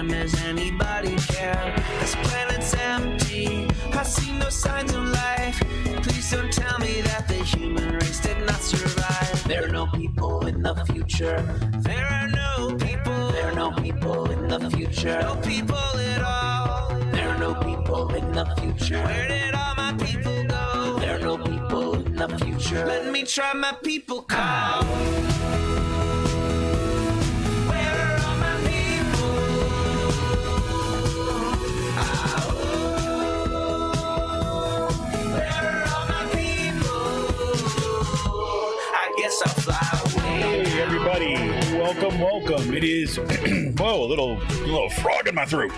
them, does anybody care? This planet's empty, I see no signs of life. Please don't tell me that the human race did not survive. There are no people in the future. There are no people. There are no people in the future. No people at all. There are no people in the future. Where did all my people go? There are no people in the future. Let me try my people call. Hey everybody, welcome. It is, whoa, a little frog in my throat.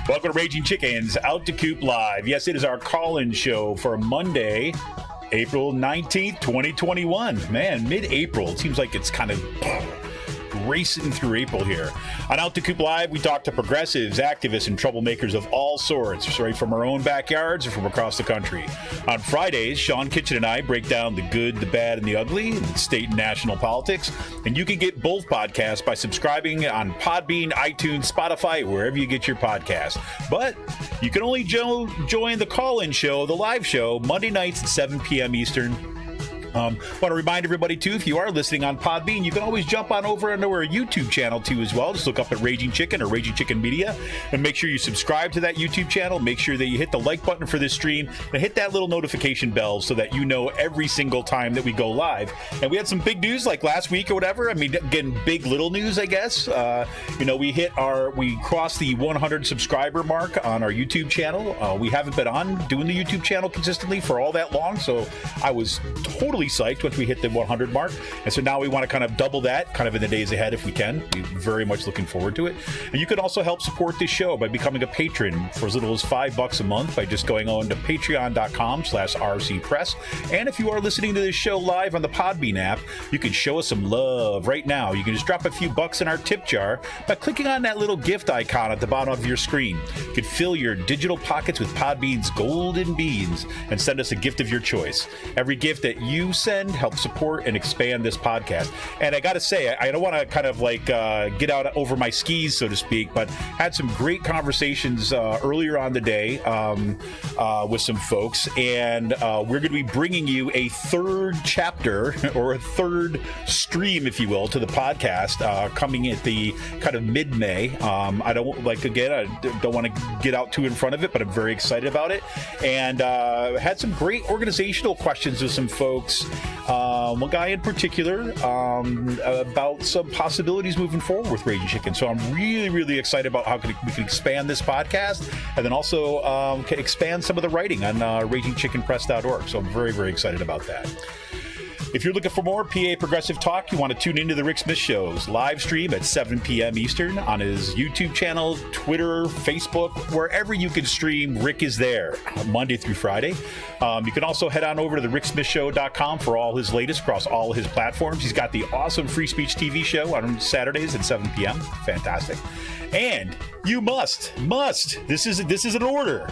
Welcome to Raging Chickens, Out to Coop Live. Yes, it is our call-in show for Monday, April 19th, 2021. Man, mid-April. It seems like it's kind of racing through April here. On Out to Coop Live, we talk to progressives, activists, and troublemakers of all sorts, right from our own backyards or from across the country. On Fridays, Sean Kitchen and I break down the good, the bad, and the ugly in state and national politics. And you can get both podcasts by subscribing on Podbean, iTunes, Spotify, wherever you get your podcast. But you can only join the call-in show, the live show, Monday nights at 7 p.m. Eastern. Want to remind everybody, too, if you are listening on Podbean, you can always jump on over into our YouTube channel, too, as well. Just look up at Raging Chicken or Raging Chicken Media and make sure you subscribe to that YouTube channel. Make sure that you hit the like button for this stream and hit that little notification bell so that you know every single time that we go live. And we had some big news like last week or whatever. I mean, again, big little news, I guess. We crossed the 100 subscriber mark on our YouTube channel. We haven't been on doing the YouTube channel consistently for all that long, so I was totally psyched once we hit the 100 mark, and so now we want to kind of double that kind of in the days ahead if we can. We're very much looking forward to it. And you can also help support this show by becoming a patron for as little as $5 a month by just going on to patreon.com/rcpress. And if you are listening to this show live on the Podbean app, you can show us some love right now. You can just drop a few bucks in our tip jar by clicking on that little gift icon at the bottom of your screen. You can fill your digital pockets with Podbean's golden beans and send us a gift of your choice. Every gift that you send helps support and expand this podcast. And I gotta say, I don't want to kind of like get out over my skis, so to speak, but had some great conversations earlier on the day with some folks, and we're going to be bringing you a third chapter or a third stream, if you will, to the podcast coming at the kind of mid-May. I don't want to get out too in front of it, but I'm very excited about it, and had some great organizational questions with some folks. One guy in particular about some possibilities moving forward with Raging Chicken. So I'm really excited about how we can expand this podcast, and then also expand some of the writing on ragingchickenpress.org. So I'm very excited about that. If you're looking for more PA Progressive Talk, you want to tune into the Rick Smith Show's live stream at 7 p.m. Eastern on his YouTube channel, Twitter, Facebook, wherever you can stream. Rick is there Monday through Friday. You can also head on over to the ricksmithshow.com for all his latest across all his platforms. He's got the awesome Free Speech TV show on Saturdays at 7 p.m. Fantastic. And you must, this is an order.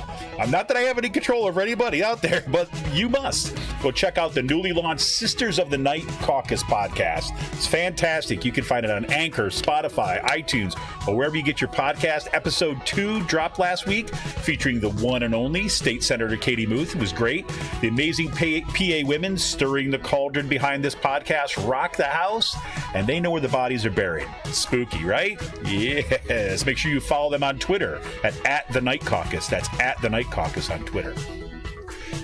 Not that I have any control over anybody out there, but you must go check out the newly launched Sisters of the Night Caucus podcast. It's fantastic. You can find it on Anchor, Spotify, iTunes, or wherever you get your podcast. Episode 2 dropped last week, featuring the one and only State Senator Katie Muth. It was great. The amazing PA women stirring the cauldron behind this podcast rock the house, and they know where the bodies are buried. Spooky, right? Yes. Make sure you follow them on Twitter at the Night Caucus. That's at the Night Caucus on Twitter.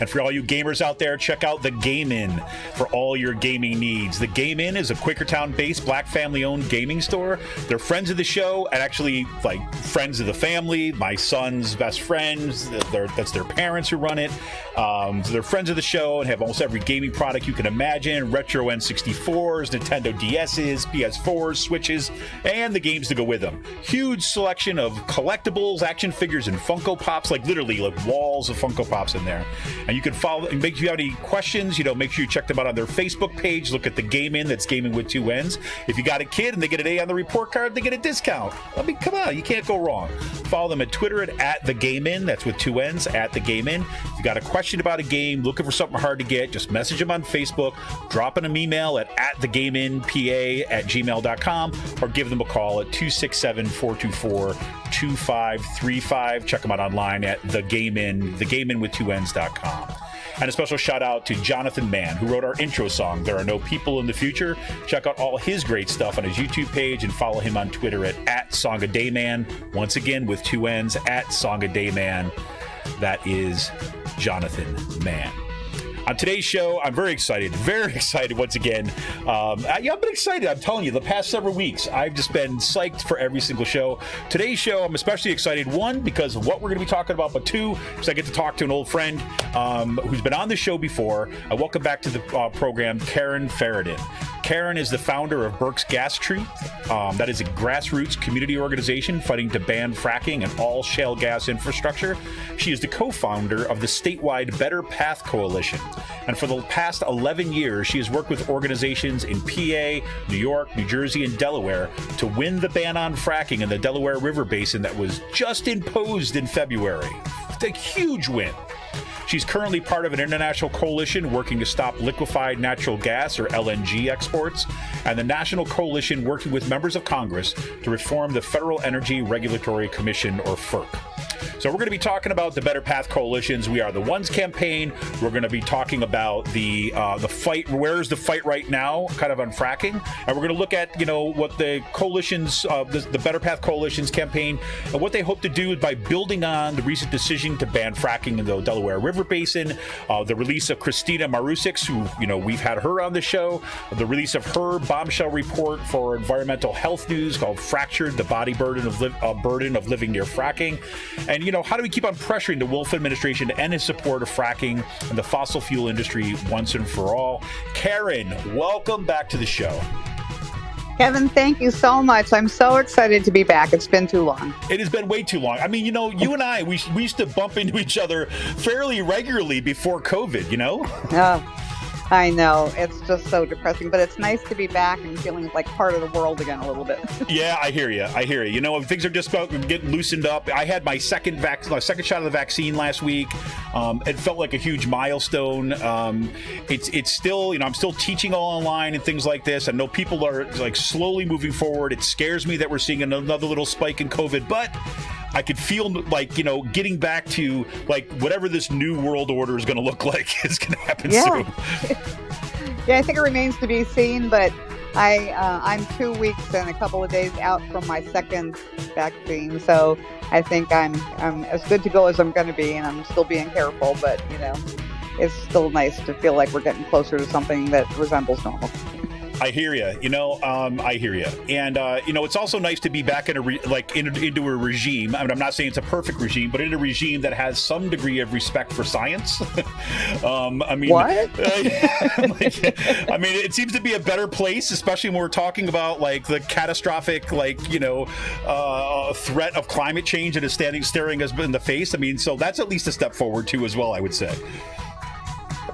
And for all you gamers out there, check out the Game Inn for all your gaming needs. The Game Inn is a Quakertown-based black family-owned gaming store. They're friends of the show and actually like friends of the family. My son's best friends, that's their parents who run it. So they're friends of the show and have almost every gaming product you can imagine. Retro N64s, Nintendo DSs, PS4s, Switches, and the games to go with them. Huge selection of collectibles, action figures, and Funko Pops, like literally like walls of Funko Pops in there. And you can follow, and if you have any questions, make sure you check them out on their Facebook page. Look at the Game In, that's gaming with 2 N's. If you got a kid and they get an A on the report card, they get a discount. I mean, come on, you can't go wrong. Follow them at Twitter at the Game In, that's with 2 N's, at the Game In. If you you got a question about a game, looking for something hard to get, just message them on Facebook, drop them an email at thegamenpa@gmail.com, or give them a call at 267-424-2535. Check them out online at thegamenwith2ns.com. And a special shout out to Jonathan Mann, who wrote our intro song, There Are No People in the Future. Check out all his great stuff on his YouTube page and follow him on Twitter at SongADayman. Once again, with 2 N's, at SongADayman. That is Jonathan Mann. On today's show, I'm very excited once again. I've been excited. I'm telling you, the past several weeks, I've just been psyched for every single show. Today's show, I'm especially excited, one, because of what we're going to be talking about, but two, because I get to talk to an old friend who's been on the show before. I welcome back to the program, Karen Feridun. Karen is the founder of Berks Gas Truth. That is a grassroots community organization fighting to ban fracking and all shale gas infrastructure. She is the co-founder of the statewide Better Path Coalition. And for the past 11 years, she has worked with organizations in PA, New York, New Jersey, and Delaware to win the ban on fracking in the Delaware River Basin that was just imposed in February. It's a huge win. She's currently part of an international coalition working to stop liquefied natural gas, or LNG, exports, and the National Coalition working with members of Congress to reform the Federal Energy Regulatory Commission, or FERC. So we're going to be talking about the Better Path Coalitions. We Are the Ones campaign. We're going to be talking about the fight. Where's the fight right now, kind of on fracking, and we're going to look at what the coalitions, the Better Path Coalitions campaign, and what they hope to do by building on the recent decision to ban fracking in the Delaware River Basin, the release of Kristina Marusic, who we've had her on the show, the release of her bombshell report for Environmental Health News called "Fractured: The Body Burden of Living Near Fracking," and how do we keep on pressuring the Wolf administration to end its support of fracking and the fossil fuel industry once and for all? Karen, welcome back to the show. Kevin, thank you so much. I'm so excited to be back. It's been too long. It has been way too long. I mean, you and I, we used to bump into each other fairly regularly before COVID, I know. It's just so depressing, but it's nice to be back and feeling like part of the world again a little bit. Yeah, I hear you. Things are just about getting loosened up. I had my second shot of the vaccine last week. It felt like a huge milestone. It's still, I'm still teaching all online and things like this. I know people are like slowly moving forward. It scares me that we're seeing another little spike in COVID, but I could feel like, getting back to like whatever this new world order is going to look like is going to happen soon. Yeah, I think it remains to be seen, but I'm 2 weeks and a couple of days out from my second vaccine, so I think I'm as good to go as I'm going to be, and I'm still being careful, but it's still nice to feel like we're getting closer to something that resembles normal. I hear you. I hear you. And it's also nice to be back in into a regime. I mean, I'm not saying it's a perfect regime, but in a regime that has some degree of respect for science. What? It seems to be a better place, especially when we're talking about like the catastrophic, threat of climate change that is staring us in the face. I mean, so that's at least a step forward too, as well, I would say.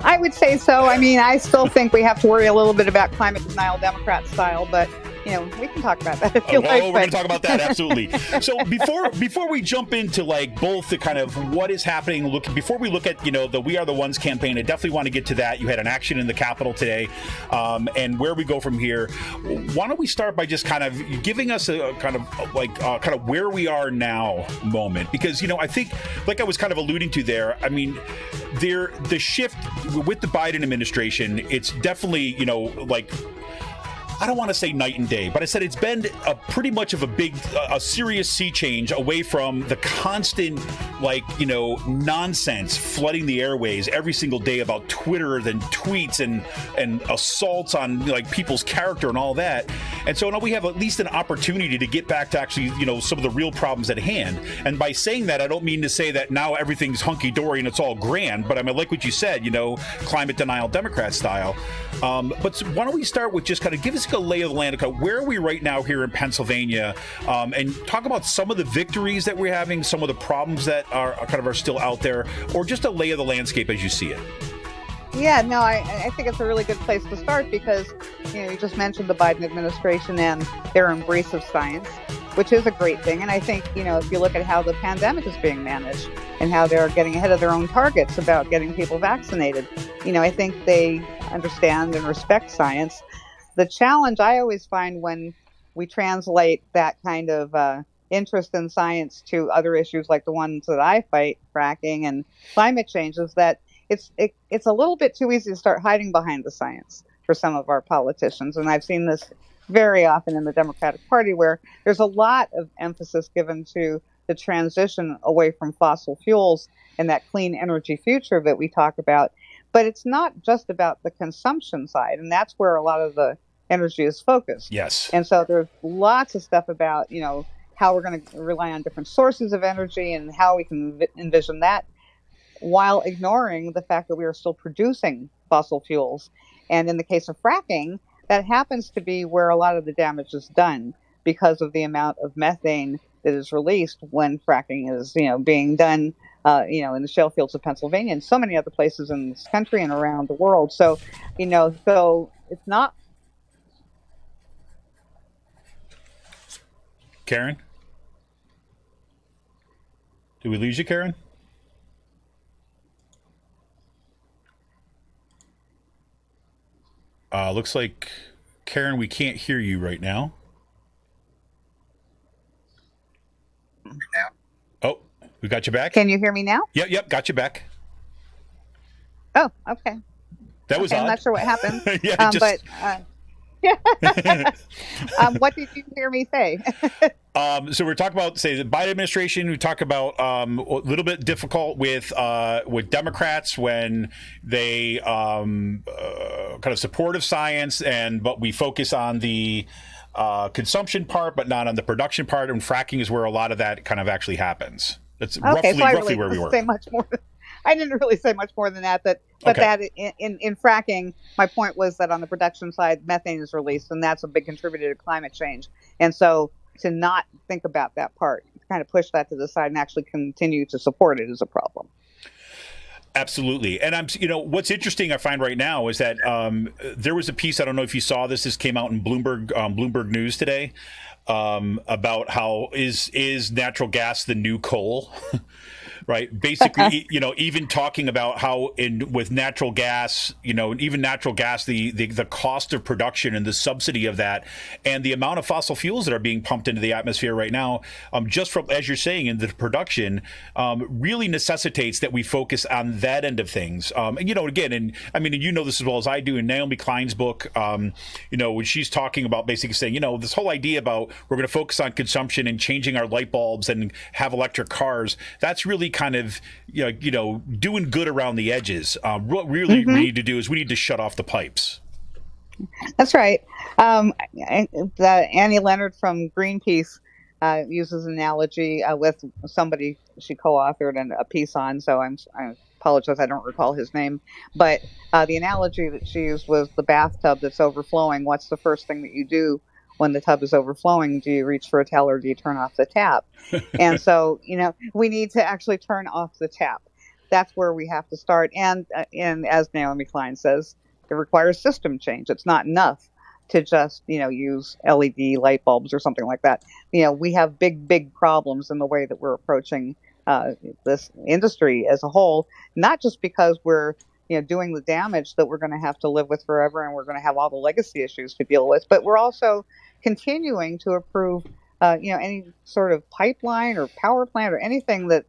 I would say so. I mean, I still think we have to worry a little bit about climate denial, Democrat style, but we can talk about that if you like. We're going to talk about that, absolutely. So before we jump into like both the kind of what is happening, before we look at the We Are the Ones campaign, I definitely want to get to that. You had an action in the Capitol today, and where we go from here. Why don't we start by just kind of giving us a kind of where we are now moment, because I think, like I was kind of alluding to there, I mean, the shift with the Biden administration, it's definitely I don't want to say night and day, but I said it's been pretty much of a serious sea change away from the constant, nonsense flooding the airways every single day about Twitter and tweets and assaults on people's character and all that. And so now we have at least an opportunity to get back to actually, some of the real problems at hand. And by saying that, I don't mean to say that now everything's hunky-dory and it's all grand, but I mean, like what you said, climate denial, Democrat style. But why don't we start with just kind of give us a lay of the land, where are we right now here in Pennsylvania, and talk about some of the victories that we're having, some of the problems that are still out there, or just a lay of the landscape as you see it. Yeah, no, I think it's a really good place to start because, you just mentioned the Biden administration and their embrace of science. which is a great thing. And I think, if you look at how the pandemic is being managed and how they're getting ahead of their own targets about getting people vaccinated, I think they understand and respect science. The challenge I always find when we translate that kind of interest in science to other issues like the ones that I fight, fracking and climate change, is that it's a little bit too easy to start hiding behind the science for some of our politicians. And I've seen this very often in the Democratic Party, where there's a lot of emphasis given to the transition away from fossil fuels and that clean energy future that we talk about. But it's not just about the consumption side, and that's where a lot of the energy is focused. Yes. And so there's lots of stuff about, how we're going to rely on different sources of energy and how we can envision that, while ignoring the fact that we are still producing fossil fuels. And in the case of fracking, that happens to be where a lot of the damage is done because of the amount of methane that is released when fracking is, being done, in the shale fields of Pennsylvania and so many other places in this country and around the world. So, so it's not. Karen? Did we lose you, Karen? Looks like, Karen, we can't hear you right now. Oh, we got you back? Can you hear me now? Yep, got you back. Oh, okay. That was okay, odd. I'm not sure what happened. Yeah, But what did you hear me say? So we're talking about, say, the Biden administration. We talk about a little bit difficult with Democrats when they kind of support of science, but we focus on the consumption part, but not on the production part. And fracking is where a lot of that kind of actually happens. That's okay, roughly where we were. Say much more. I didn't really say much more than that. But okay. That in fracking, my point was that on the production side, methane is released, and that's a big contributor to climate change. And so to not think about that part, kind of push that to the side and actually continue to support it is a problem. Absolutely. And what's interesting I find right now is that there was a piece, I don't know if you saw this came out in Bloomberg News today, about how is natural gas the new coal? Right. Basically, even talking about how with natural gas, even natural gas, the cost of production and the subsidy of that and the amount of fossil fuels that are being pumped into the atmosphere right now, just from, as you're saying, in the production, really necessitates that we focus on that end of things. And, again, and I mean, this as well as I do in Naomi Klein's book, when she's talking about basically saying, this whole idea about we're going to focus on consumption and changing our light bulbs and have electric cars, that's really kind of doing good around the edges. What really we need to do is we need to shut off the pipes. That's right. Annie Leonard from Greenpeace uses an analogy with somebody she co-authored a piece on. So I apologize, I don't recall his name. But the analogy that she used was the bathtub that's overflowing. What's the first thing that you do when the tub is overflowing? Do you reach for a towel or do you turn off the tap? And so, we need to actually turn off the tap. That's where we have to start. And as Naomi Klein says, it requires system change. It's not enough to just, use LED light bulbs or something like that. We have big problems in the way that we're approaching this industry as a whole, not just because we're doing the damage that we're going to have to live with forever and we're going to have all the legacy issues to deal with, but we're also continuing to approve, any sort of pipeline or power plant or anything that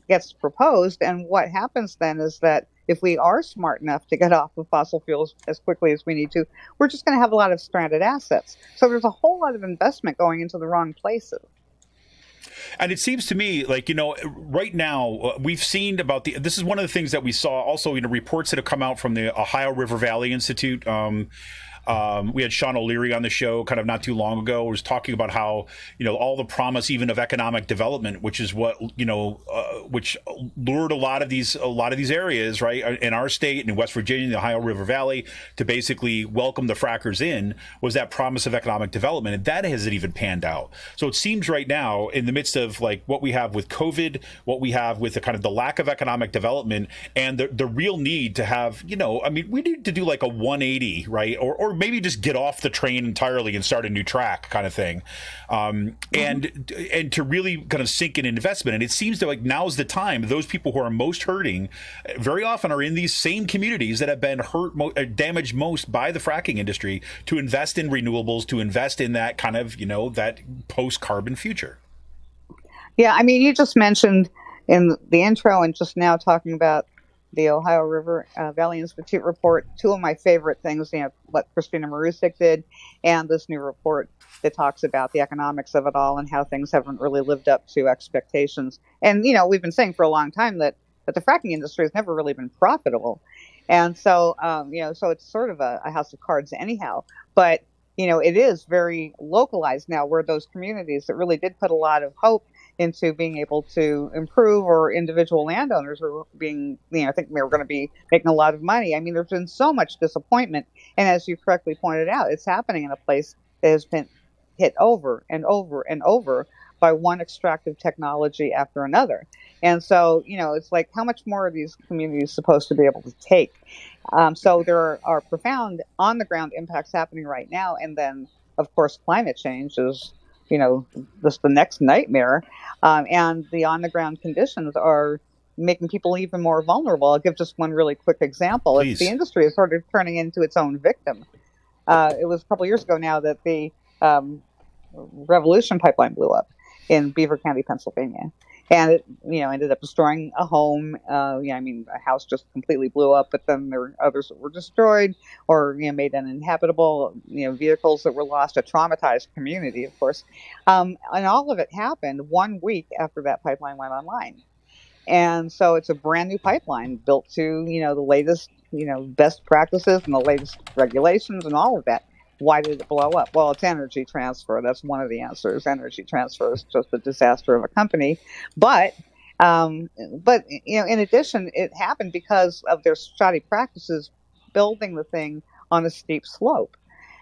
gets proposed. And what happens then is that if we are smart enough to get off of fossil fuels as quickly as we need to, we're just going to have a lot of stranded assets. So there's a whole lot of investment going into the wrong places. And it seems to me like, right now we've seen about this is one of the things that we saw also, reports that have come out from the Ohio River Valley Institute. We had Sean O'Leary on the show kind of not too long ago. He was talking about how, all the promise even of economic development, which is what, which lured a lot of these areas, right, in our state and in West Virginia, the Ohio River Valley, to basically welcome the frackers in, was that promise of economic development, and that hasn't even panned out. So it seems right now, in the midst of like what we have with COVID, what we have with the kind of the lack of economic development, and the real need to have, I mean, we need to do like a 180, right, or maybe just get off the train entirely and start a new track kind of thing, and to really kind of sink in investment. And it seems that like now's the time. Those people who are most hurting very often are in these same communities that have been damaged most by the fracking industry, to invest in renewables, to invest in that kind of, that post-carbon future. Yeah, I mean, you just mentioned in the intro and just now talking about the Ohio River Valley Institute report, two of my favorite things, what Kristina Marusic did, and this new report that talks about the economics of it all and how things haven't really lived up to expectations. And, we've been saying for a long time that the fracking industry has never really been profitable. And so, so it's sort of a house of cards anyhow. But, it is very localized now, where those communities that really did put a lot of hope into being able to improve, or individual landowners were being, I think they were going to be making a lot of money. I mean, there's been so much disappointment. And as you correctly pointed out, it's happening in a place that has been hit over and over and over by one extractive technology after another. And so, it's like, how much more are these communities supposed to be able to take? So there are profound on-the-ground impacts happening right now. And then, of course, climate change is, just the next nightmare. And the on-the-ground conditions are making people even more vulnerable. I'll give just one really quick example. Please. The industry is sort of turning into its own victim. It was a couple years ago now that the Revolution pipeline blew up in Beaver County, Pennsylvania. And it, ended up destroying a home. A house just completely blew up, but then there were others that were destroyed or, made uninhabitable, vehicles that were lost, a traumatized community, of course. And all of it happened 1 week after that pipeline went online. And so it's a brand new pipeline built to, the latest, best practices and the latest regulations and all of that. Why did it blow up? Well, it's energy transfer. That's one of the answers. Energy transfer is just a disaster of a company. But in addition, it happened because of their shoddy practices building the thing on a steep slope.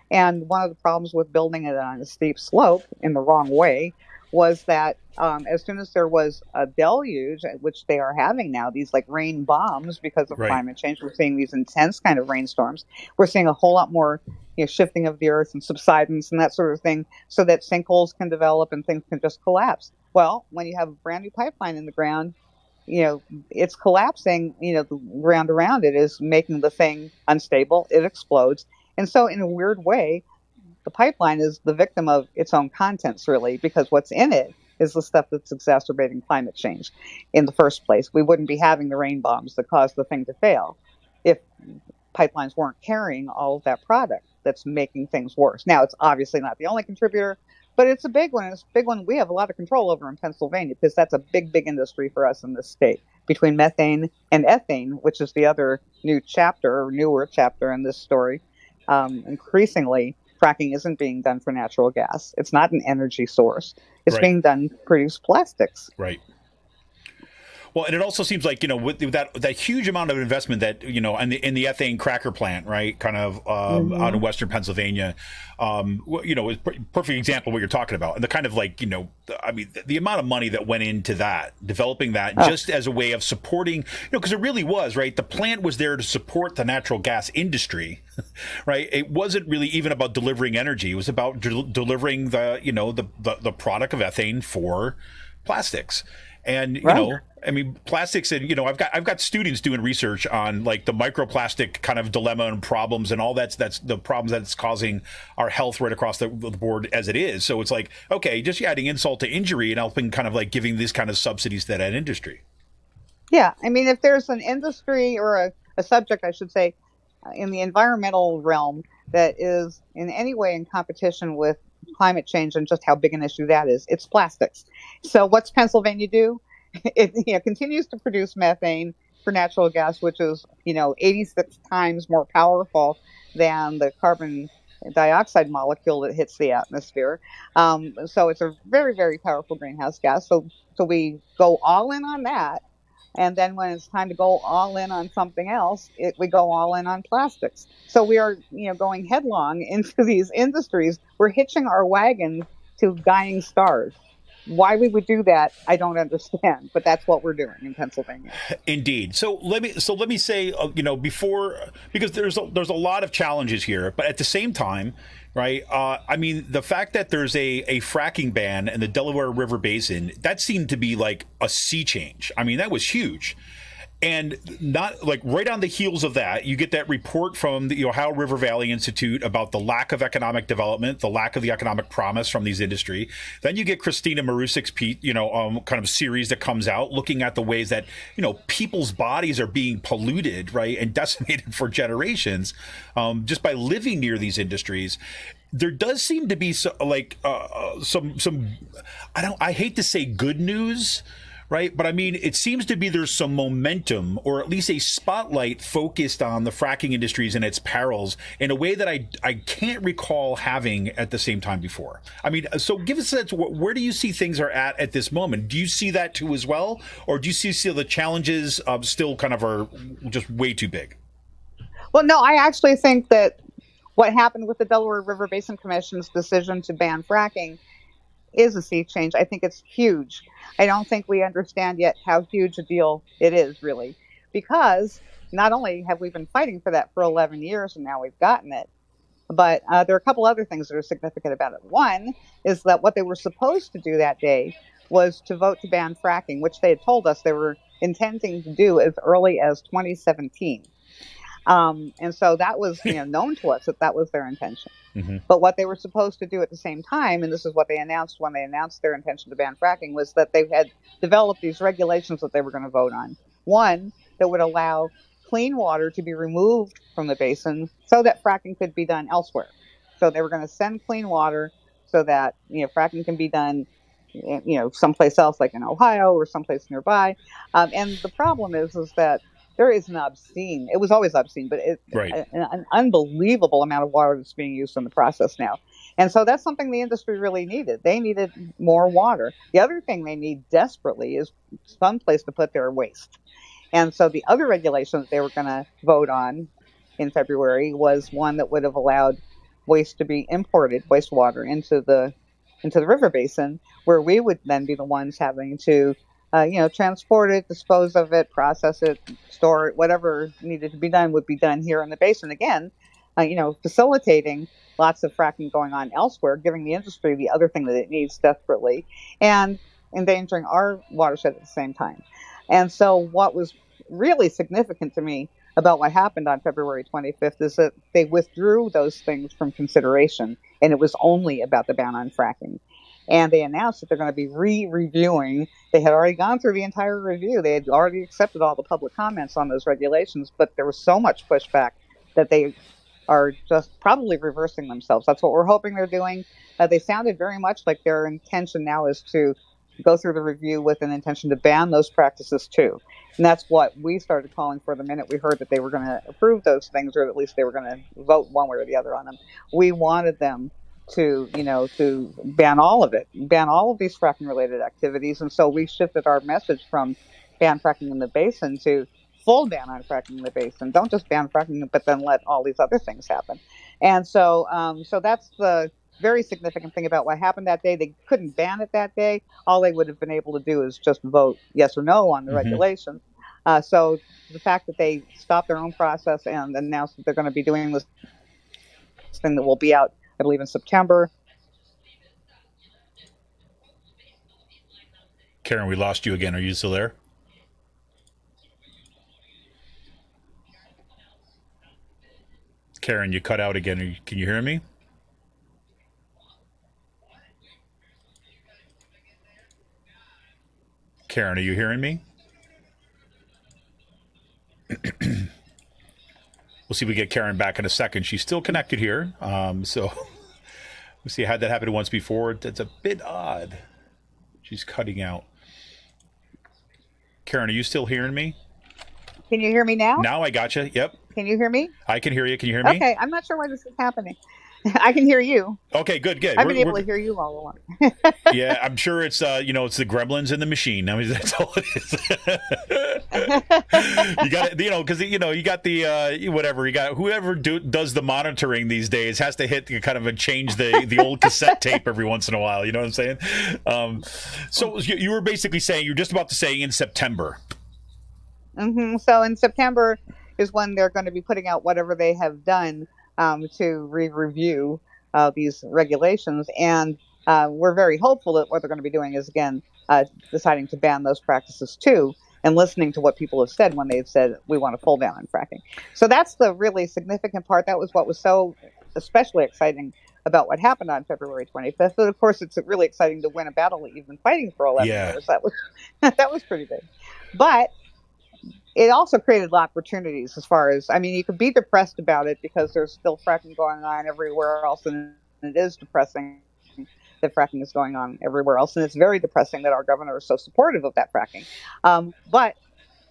And one of the problems with building it on a steep slope in the wrong way was that as soon as there was a deluge, which they are having now, these like rain bombs because of climate change, we're seeing these intense kind of rainstorms. We're seeing a whole lot more shifting of the earth and subsidence and that sort of thing, so that sinkholes can develop and things can just collapse. Well, when you have a brand new pipeline in the ground, it's collapsing, the ground around it is making the thing unstable. It explodes. And so in a weird way, the pipeline is the victim of its own contents, really, because what's in it is the stuff that's exacerbating climate change in the first place. We wouldn't be having the rain bombs that caused the thing to fail if pipelines weren't carrying all of that product that's making things worse. Now, it's obviously not the only contributor, but it's a big one. It's a big one we have a lot of control over in Pennsylvania, because that's a big, big industry for us in this state, between methane and ethane, which is the other newer chapter in this story. Increasingly, fracking isn't being done for natural gas. It's not an energy source. It's being done to produce plastics. Right. Well, and it also seems like, with that huge amount of investment that, in the ethane cracker plant, right, kind of out in Western Pennsylvania, is perfect example of what you're talking about. And the kind of like, the amount of money that went into that, developing that just as a way of supporting, because it really was, right, the plant was there to support the natural gas industry, right? It wasn't really even about delivering energy. It was about delivering the product of ethane for plastics. And plastics, and I've got students doing research on like the microplastic kind of dilemma and problems and all that's the problems that's causing our health right across the board as it is. So it's like, okay, just adding insult to injury and helping kind of like giving these kind of subsidies to that industry. Yeah, I mean, if there's an industry or a subject, I should say, in the environmental realm that is in any way in competition with climate change and just how big an issue that is, it's plastics. So what's Pennsylvania do? It continues to produce methane for natural gas, which is 86 times more powerful than the carbon dioxide molecule that hits the atmosphere. So it's a very, very powerful greenhouse gas. So we go all in on that. And then when it's time to go all in on something else, we go all in on plastics. So we are, going headlong into these industries. We're hitching our wagon to dying stars. Why we would do that, I don't understand, but that's what we're doing in Pennsylvania. Indeed. So let me say, before, because there's a lot of challenges here, but at the same time, right? I mean, the fact that there's a fracking ban in the Delaware River Basin, that seemed to be like a sea change. I mean, that was huge. And not like right on the heels of that, you get that report from the Ohio River Valley Institute about the lack of economic development, the lack of the economic promise from these industry. Then you get Kristina Marusic's kind of series that comes out looking at the ways that, people's bodies are being polluted, right, and decimated for generations just by living near these industries. There does seem to be some I hate to say good news, right? But I mean, it seems to be there's some momentum, or at least a spotlight focused on the fracking industries and its perils in a way that I can't recall having at the same time before. I mean, so give us a sense, where do you see things are at this moment? Do you see that too as well? Or do you see the challenges still kind of are just way too big? Well, no, I actually think that what happened with the Delaware River Basin Commission's decision to ban fracking is a sea change. I think it's huge. I don't think we understand yet how huge a deal it is, really, because not only have we been fighting for that for 11 years and now we've gotten it, but there are a couple other things that are significant about it. One is that what they were supposed to do that day was to vote to ban fracking, which they had told us they were intending to do as early as 2017. And so that was known to us that was their intention. Mm-hmm. But what they were supposed to do at the same time, and this is what they announced when they announced their intention to ban fracking, was that they had developed these regulations that they were going to vote on. One that would allow clean water to be removed from the basin so that fracking could be done elsewhere. So they were going to send clean water so that fracking can be done someplace else, like in Ohio or someplace nearby. And the problem is that there is it was always obscene, but right. an unbelievable amount of water that's being used in the process now. And so that's something the industry really needed. They needed more water. The other thing they need desperately is some place to put their waste. And so the other regulation that they were going to vote on in February was one that would have allowed waste to be imported, wastewater, into the river basin, where we would then be the ones having to transport it, dispose of it, process it, store it, whatever needed to be done would be done here in the basin. Again, facilitating lots of fracking going on elsewhere, giving the industry the other thing that it needs desperately, and endangering our watershed at the same time. And so what was really significant to me about what happened on February 25th is that they withdrew those things from consideration, and it was only about the ban on fracking. And they announced that they're going to be re-reviewing. They had already gone through the entire review. They had already accepted all the public comments on those regulations, but there was so much pushback that they are just probably reversing themselves. That's what we're hoping they're doing. They sounded very much like their intention now is to go through the review with an intention to ban those practices too. And that's what we started calling for the minute we heard that they were going to approve those things, or at least they were going to vote one way or the other on them. We wanted them to ban all of it, ban all of these fracking related activities. And so we shifted our message from ban fracking in the basin to full ban on fracking in the basin. Don't just ban fracking, but then let all these other things happen. And so that's the very significant thing about what happened that day. They couldn't ban it that day. All they would have been able to do is just vote yes or no on the regulations. So the fact that they stopped their own process and announced that they're going to be doing this thing that will be out, I believe, in September. Karen, we lost you again. Are you still there? Karen, you cut out again. Can you hear me? Karen, are you hearing me? We'll see if we get Karen back in a second. She's still connected here. So we'll see. I had that happen once before. It's a bit odd. She's cutting out. Karen, are you still hearing me? Can you hear me now? Now I gotcha. Yep. Can you hear me? I can hear you. Can you hear me? Okay. I'm not sure why this is happening. I can hear you. Okay, good. I've been able to hear you all along. Yeah, I'm sure it's it's the gremlins in the machine. I mean, that's all it is. You got because you got the whatever, you got whoever does the monitoring these days has to hit kind of change the old cassette tape every once in a while. You know what I'm saying? So you were basically saying, you're just about to say in September. Mm-hmm. So in September is when they're going to be putting out whatever they have done to review these regulations. And we're very hopeful that what they're going to be doing is, again, deciding to ban those practices too, and listening to what people have said when they've said, we want a full ban on fracking. So that's the really significant part. That was what was so especially exciting about what happened on February 25th. But of course, it's really exciting to win a battle that you've been fighting for 11 years. That was pretty big. But it also created a lot of opportunities as far as, I mean, you could be depressed about it because there's still fracking going on everywhere else, and it is depressing that fracking is going on everywhere else, and it's very depressing that our governor is so supportive of that fracking. But,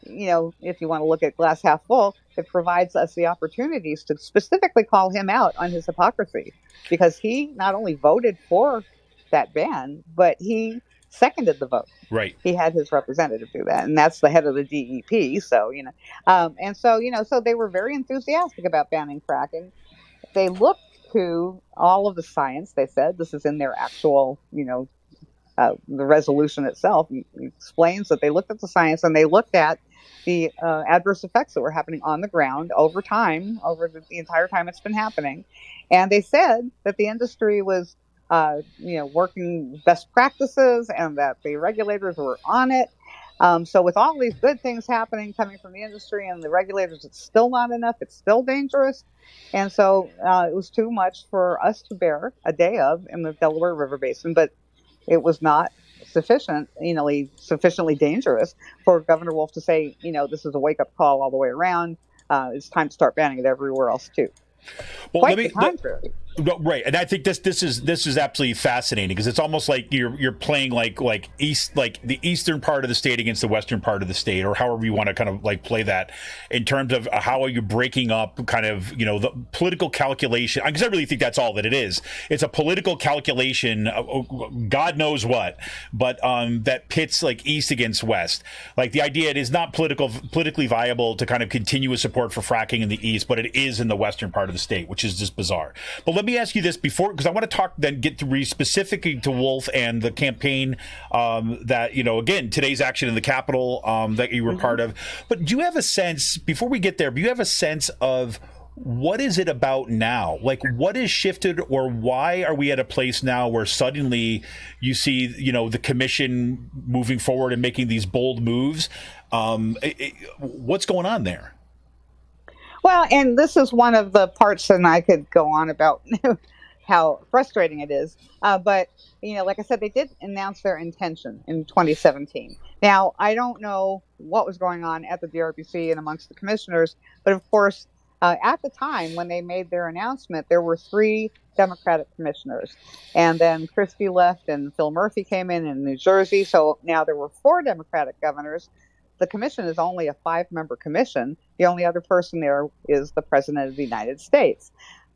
if you want to look at glass half full, it provides us the opportunities to specifically call him out on his hypocrisy, because he not only voted for that ban, but he seconded the vote. Right. He had his representative do that, and that's the head of the DEP. So, so they were very enthusiastic about banning fracking. They looked to all of the science. They said this is in their actual, the resolution itself explains that they looked at the science and they looked at the adverse effects that were happening on the ground over time, over the entire time it's been happening. And they said that the industry was working best practices and that the regulators were on it. So with all these good things happening, coming from the industry and the regulators, it's still not enough. It's still dangerous. And so it was too much for us to bear a day of in the Delaware River Basin, but it was not sufficiently dangerous for Governor Wolf to say, this is a wake-up call all the way around. It's time to start banning it everywhere else too. Well, Quite the contrary. Right, and I think this is absolutely fascinating, because it's almost like you're playing like the eastern part of the state against the western part of the state, or however you want to kind of like play that in terms of how are you breaking up kind of the political calculation, because I really think that's all that it is. It's a political calculation, God knows what, but that pits like east against west. Like the idea, it is not politically viable to kind of continue a support for fracking in the east, but it is in the western part of the state, which is just bizarre. But let me ask you this before, because I want to get to specifically to Wolf and the campaign that, again, today's action in the Capitol that you were part of. But do you have a sense, before we get there, do you have a sense of what is it about now? Like, what has shifted, or why are we at a place now where suddenly you see, the commission moving forward and making these bold moves? What's going on there? Well, and this is one of the parts, and I could go on about how frustrating it is. But, like I said, they did announce their intention in 2017. Now, I don't know what was going on at the DRBC and amongst the commissioners, but of course, at the time when they made their announcement, there were 3 Democratic commissioners. And then Christie left and Phil Murphy came in New Jersey. So now there were 4 Democratic governors. The commission is only a 5-member commission. The only other person there is the President of the United States,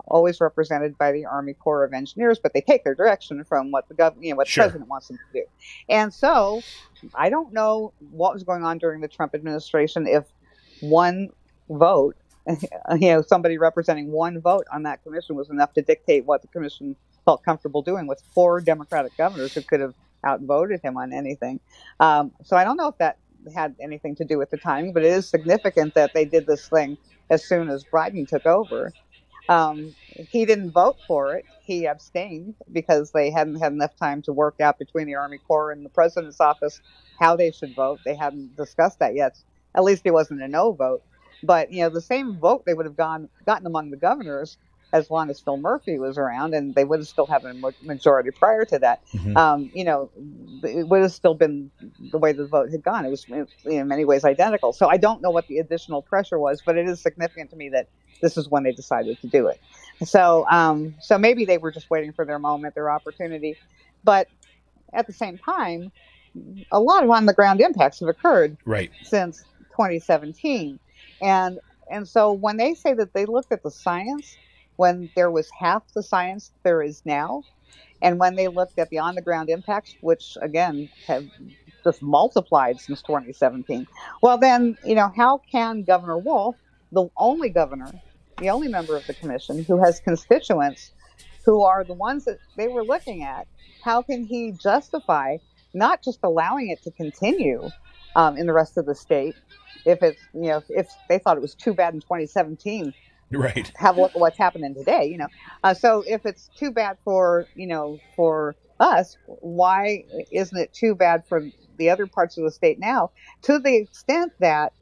always represented by the Army Corps of Engineers, but they take their direction from what the what the president wants them to do. And so I don't know what was going on during the Trump administration if one vote, somebody representing one vote on that commission was enough to dictate what the commission felt comfortable doing with 4 Democratic governors who could have outvoted him on anything. So I don't know if that had anything to do with the timing, but it is significant that they did this thing as soon as Biden took over. He didn't vote for it. He abstained because they hadn't had enough time to work out between the Army Corps and the president's office how they should vote. They hadn't discussed that yet. At least it wasn't a no vote. But, the same vote they would have gotten among the governors as long as Phil Murphy was around, and they would have still had a majority prior to that. It would have still been the way the vote had gone. It was in many ways identical. So I don't know what the additional pressure was, but it is significant to me that this is when they decided to do it. So so maybe they were just waiting for their moment, their opportunity. But at the same time, a lot of on-the-ground impacts have occurred since 2017. And so when they say that they looked at the science, when there was half the science there is now, and when they looked at the on-the-ground impacts, which again have just multiplied since 2017, well then, how can Governor Wolf, the only governor, the only member of the commission who has constituents who are the ones that they were looking at, how can he justify not just allowing it to continue in the rest of the state if it's, if they thought it was too bad in 2017, right? Have a look at what's happening today, So if it's too bad for, for us, why isn't it too bad for the other parts of the state now? To the extent that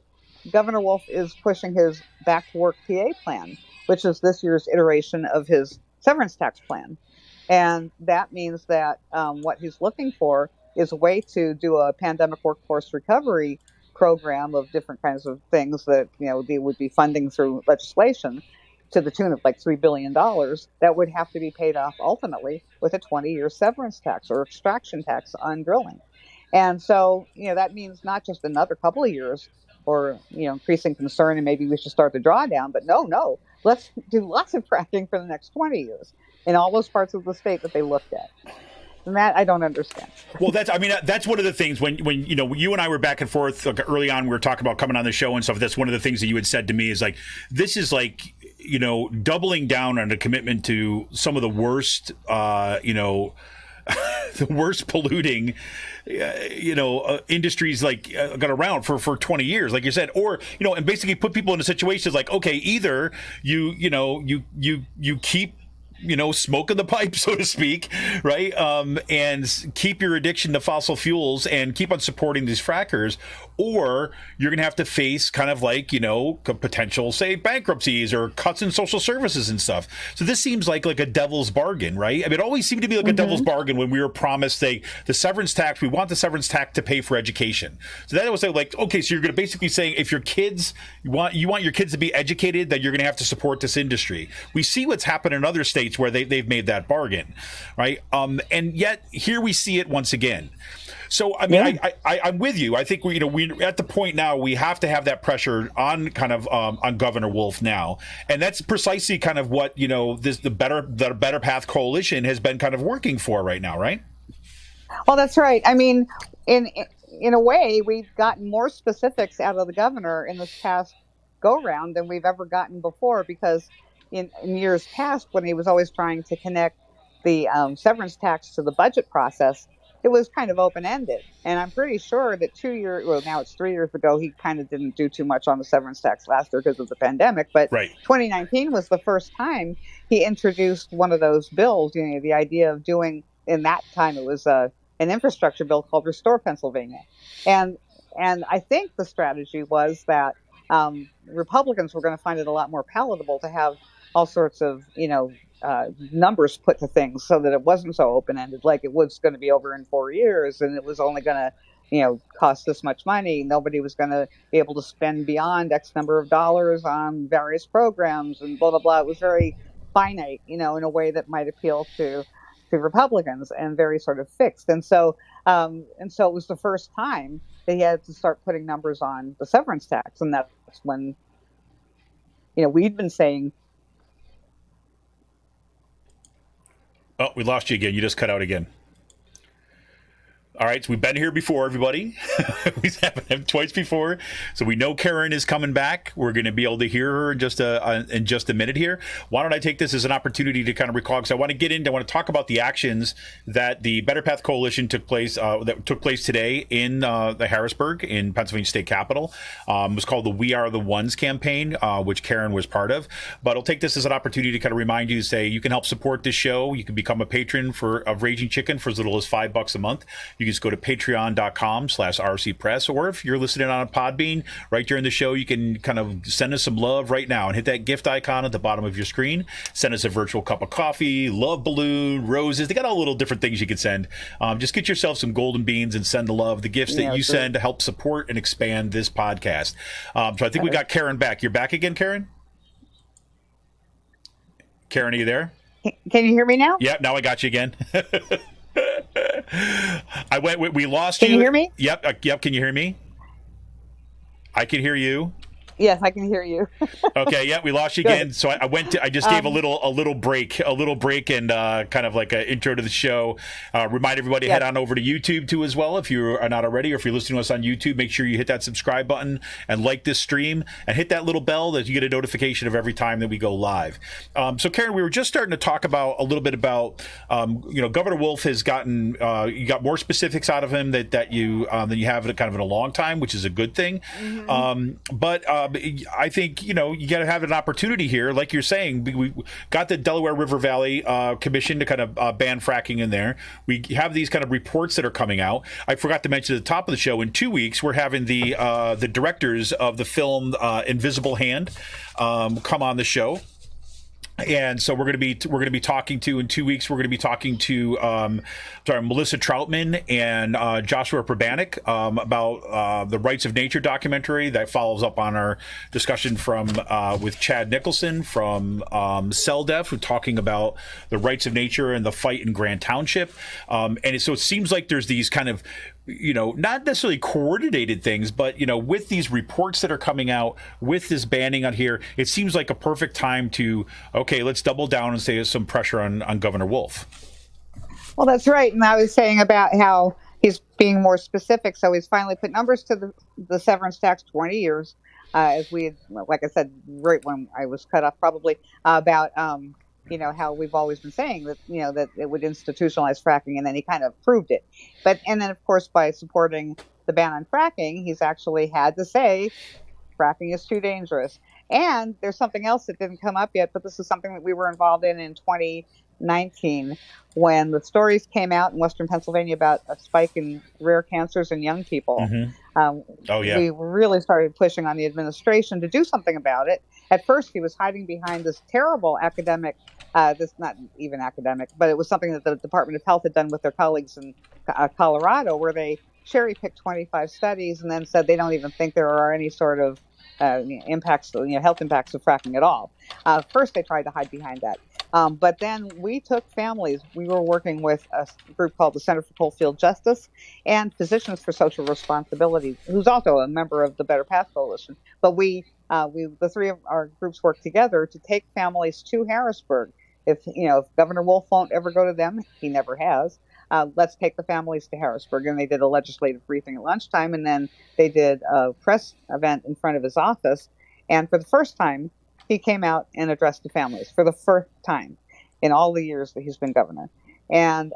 Governor Wolf is pushing his back to work PA plan, which is this year's iteration of his severance tax plan. And that means that what he's looking for is a way to do a pandemic workforce recovery program of different kinds of things that, they would be funding through legislation to the tune of like $3 billion that would have to be paid off ultimately with a 20-year severance tax or extraction tax on drilling. And so, that means not just another couple of years or, increasing concern and maybe we should start the drawdown, but no, let's do lots of fracking for the next 20 years in all those parts of the state that they looked at. And that I don't understand. Well, that's one of the things when you and I were back and forth early on, we were talking about coming on the show and stuff. That's one of the things that you had said to me is like, this is like, doubling down on a commitment to some of the worst, the worst polluting, industries got around for 20 years, like you said, or, and basically put people into situations like, okay, either you keep smoking the pipe, so to speak, right? And keep your addiction to fossil fuels and keep on supporting these frackers, or you're going to have to face kind of like, potential, say, bankruptcies or cuts in social services and stuff. So this seems like a devil's bargain, right? I mean, it always seemed to be like a devil's bargain when we were promised, say, the severance tax, we want the severance tax to pay for education. So that was like, okay, so you're going to basically saying if your kids, you want your kids to be educated, then you're going to have to support this industry. We see what's happened in other states where they've made that bargain, right? And yet here we see it once again. So I mean, yeah. I'm with you. I think we're at the point now we have to have that pressure on kind of on Governor Wolf now, and that's precisely kind of what the Better Path Coalition has been kind of working for right now, right? Well, that's right. I mean, in a way, we've gotten more specifics out of the governor in this past go round than we've ever gotten before, because in years past, when he was always trying to connect the severance tax to the budget process, it was kind of open-ended. And I'm pretty sure that now it's 3 years ago, he kind of didn't do too much on the severance tax last year because of the pandemic. But right. 2019 was the first time he introduced one of those bills, the idea of doing, in that time, it was an infrastructure bill called Restore Pennsylvania. And I think the strategy was that Republicans were going to find it a lot more palatable to have all sorts of, numbers put to things so that it wasn't so open-ended, like it was going to be over in 4 years and it was only going to, cost this much money. Nobody was going to be able to spend beyond X number of dollars on various programs and blah, blah, blah. It was very finite, in a way that might appeal to Republicans and very sort of fixed. And so it was the first time that he had to start putting numbers on the severance tax. And that's when, we'd been saying, oh, we lost you again. You just cut out again. All right, so we've been here before, everybody. We've happened him twice before, so we know Karen is coming back. We're going to be able to hear her in just a minute here. Why don't I take this as an opportunity to kind of recall, because I want to talk about the actions that the Better Path Coalition took place today in the Harrisburg in Pennsylvania State Capitol. It was called the We Are the Ones campaign, which Karen was part of. But I'll take this as an opportunity to kind of remind you to say you can help support this show. You can become a patron of Raging Chicken for as little as $5 a month. You can just go to patreon.com/rcpress, or if you're listening on a Podbean right during the show, you can kind of send us some love right now and hit that gift icon at the bottom of your screen. Send us a virtual cup of coffee, love balloon, roses. They got all little different things you can send. Just get yourself some golden beans and send the love. The gifts that you send to help support and expand this podcast. So I think we got Karen back. You're back again, Karen? Karen, are you there? Can you hear me now? Yeah, now I got you again. We lost you. Can you hear me? Yep. Can you hear me? I can hear you. Yes, I can hear you. Okay, yeah, we lost you again. So I just gave a little break, and kind of like an intro to the show. Remind everybody to head on over to YouTube too as well if you are not already, or if you're listening to us on YouTube, make sure you hit that subscribe button and like this stream, and hit that little bell that you get a notification of every time that we go live. So Karen, we were just starting to talk about a little bit about Governor Wolf has gotten you got more specifics out of him than you have kind of in a long time, which is a good thing. But I think you got to have an opportunity here, like you're saying. We got the Delaware River Valley Commission to kind of ban fracking in there. We have these kind of reports that are coming out. I forgot to mention at the top of the show, in 2 weeks we're having the directors of the film Invisible Hand come on the show. And so we're going to be talking to, in 2 weeks, we're going to be talking to Melissa Troutman and Joshua Probanik about the Rights of Nature documentary that follows up on our discussion from with Chad Nicholson from CellDef, who's talking about the rights of nature and the fight in Grand Township. So it seems like there's these kind of not necessarily coordinated things, but, with these reports that are coming out, with this banning on here, it seems like a perfect time to, okay, let's double down and say there's some pressure on Governor Wolf. Well, that's right. And I was saying about how he's being more specific. So he's finally put numbers to the severance tax, 20 years, as we had, like I said, right when I was cut off, probably, about, how we've always been saying that, that it would institutionalize fracking, and then he kind of proved it. And then, of course, by supporting the ban on fracking, he's actually had to say fracking is too dangerous. And there's something else that didn't come up yet, but this is something that we were involved in 2019 when the stories came out in Western Pennsylvania about a spike in rare cancers in young people. We really started pushing on the administration to do something about it. At first, he was hiding behind this terrible academic, this not even academic, but it was something that the Department of Health had done with their colleagues in Colorado, where they cherry-picked 25 studies and then said they don't even think there are any sort of impacts, health impacts of fracking at all. First, they tried to hide behind that. But then we took families. We were working with a group called the Center for Coalfield Justice and Physicians for Social Responsibility, who's also a member of the Better Path Coalition. But the three of our groups worked together to take families to Harrisburg. If Governor Wolf won't ever go to them, he never has. Let's take the families to Harrisburg. And they did a legislative briefing at lunchtime, and then they did a press event in front of his office. And for the first time, he came out and addressed the families for the first time in all the years that he's been governor. And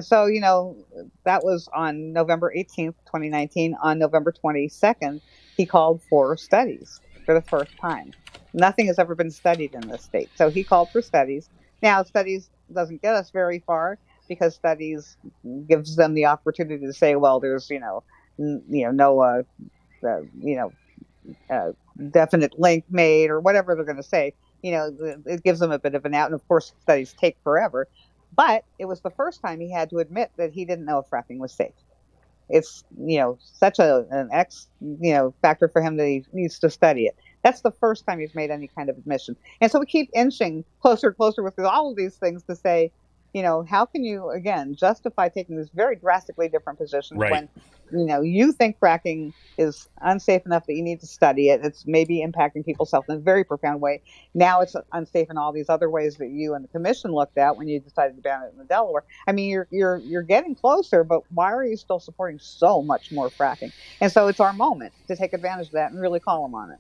so, that was on November 18th, 2019. On November 22nd, he called for studies for the first time. Nothing has ever been studied in this state. So he called for studies. Now, studies doesn't get us very far, because studies gives them the opportunity to say, well, there's, no definite link made, or whatever they're going to say. It gives them a bit of an out. And of course, studies take forever. But it was the first time he had to admit that he didn't know if fracking was safe. It's, such an factor for him that he needs to study it. That's the first time he's made any kind of admission. And so we keep inching closer and closer with all of these things to say, how can you, again, justify taking this very drastically different position when, you think fracking is unsafe enough that you need to study it. It's maybe impacting people's health in a very profound way. Now it's unsafe in all these other ways that you and the commission looked at when you decided to ban it in the Delaware. I mean, you're getting closer, but why are you still supporting so much more fracking? And so it's our moment to take advantage of that and really call them on it.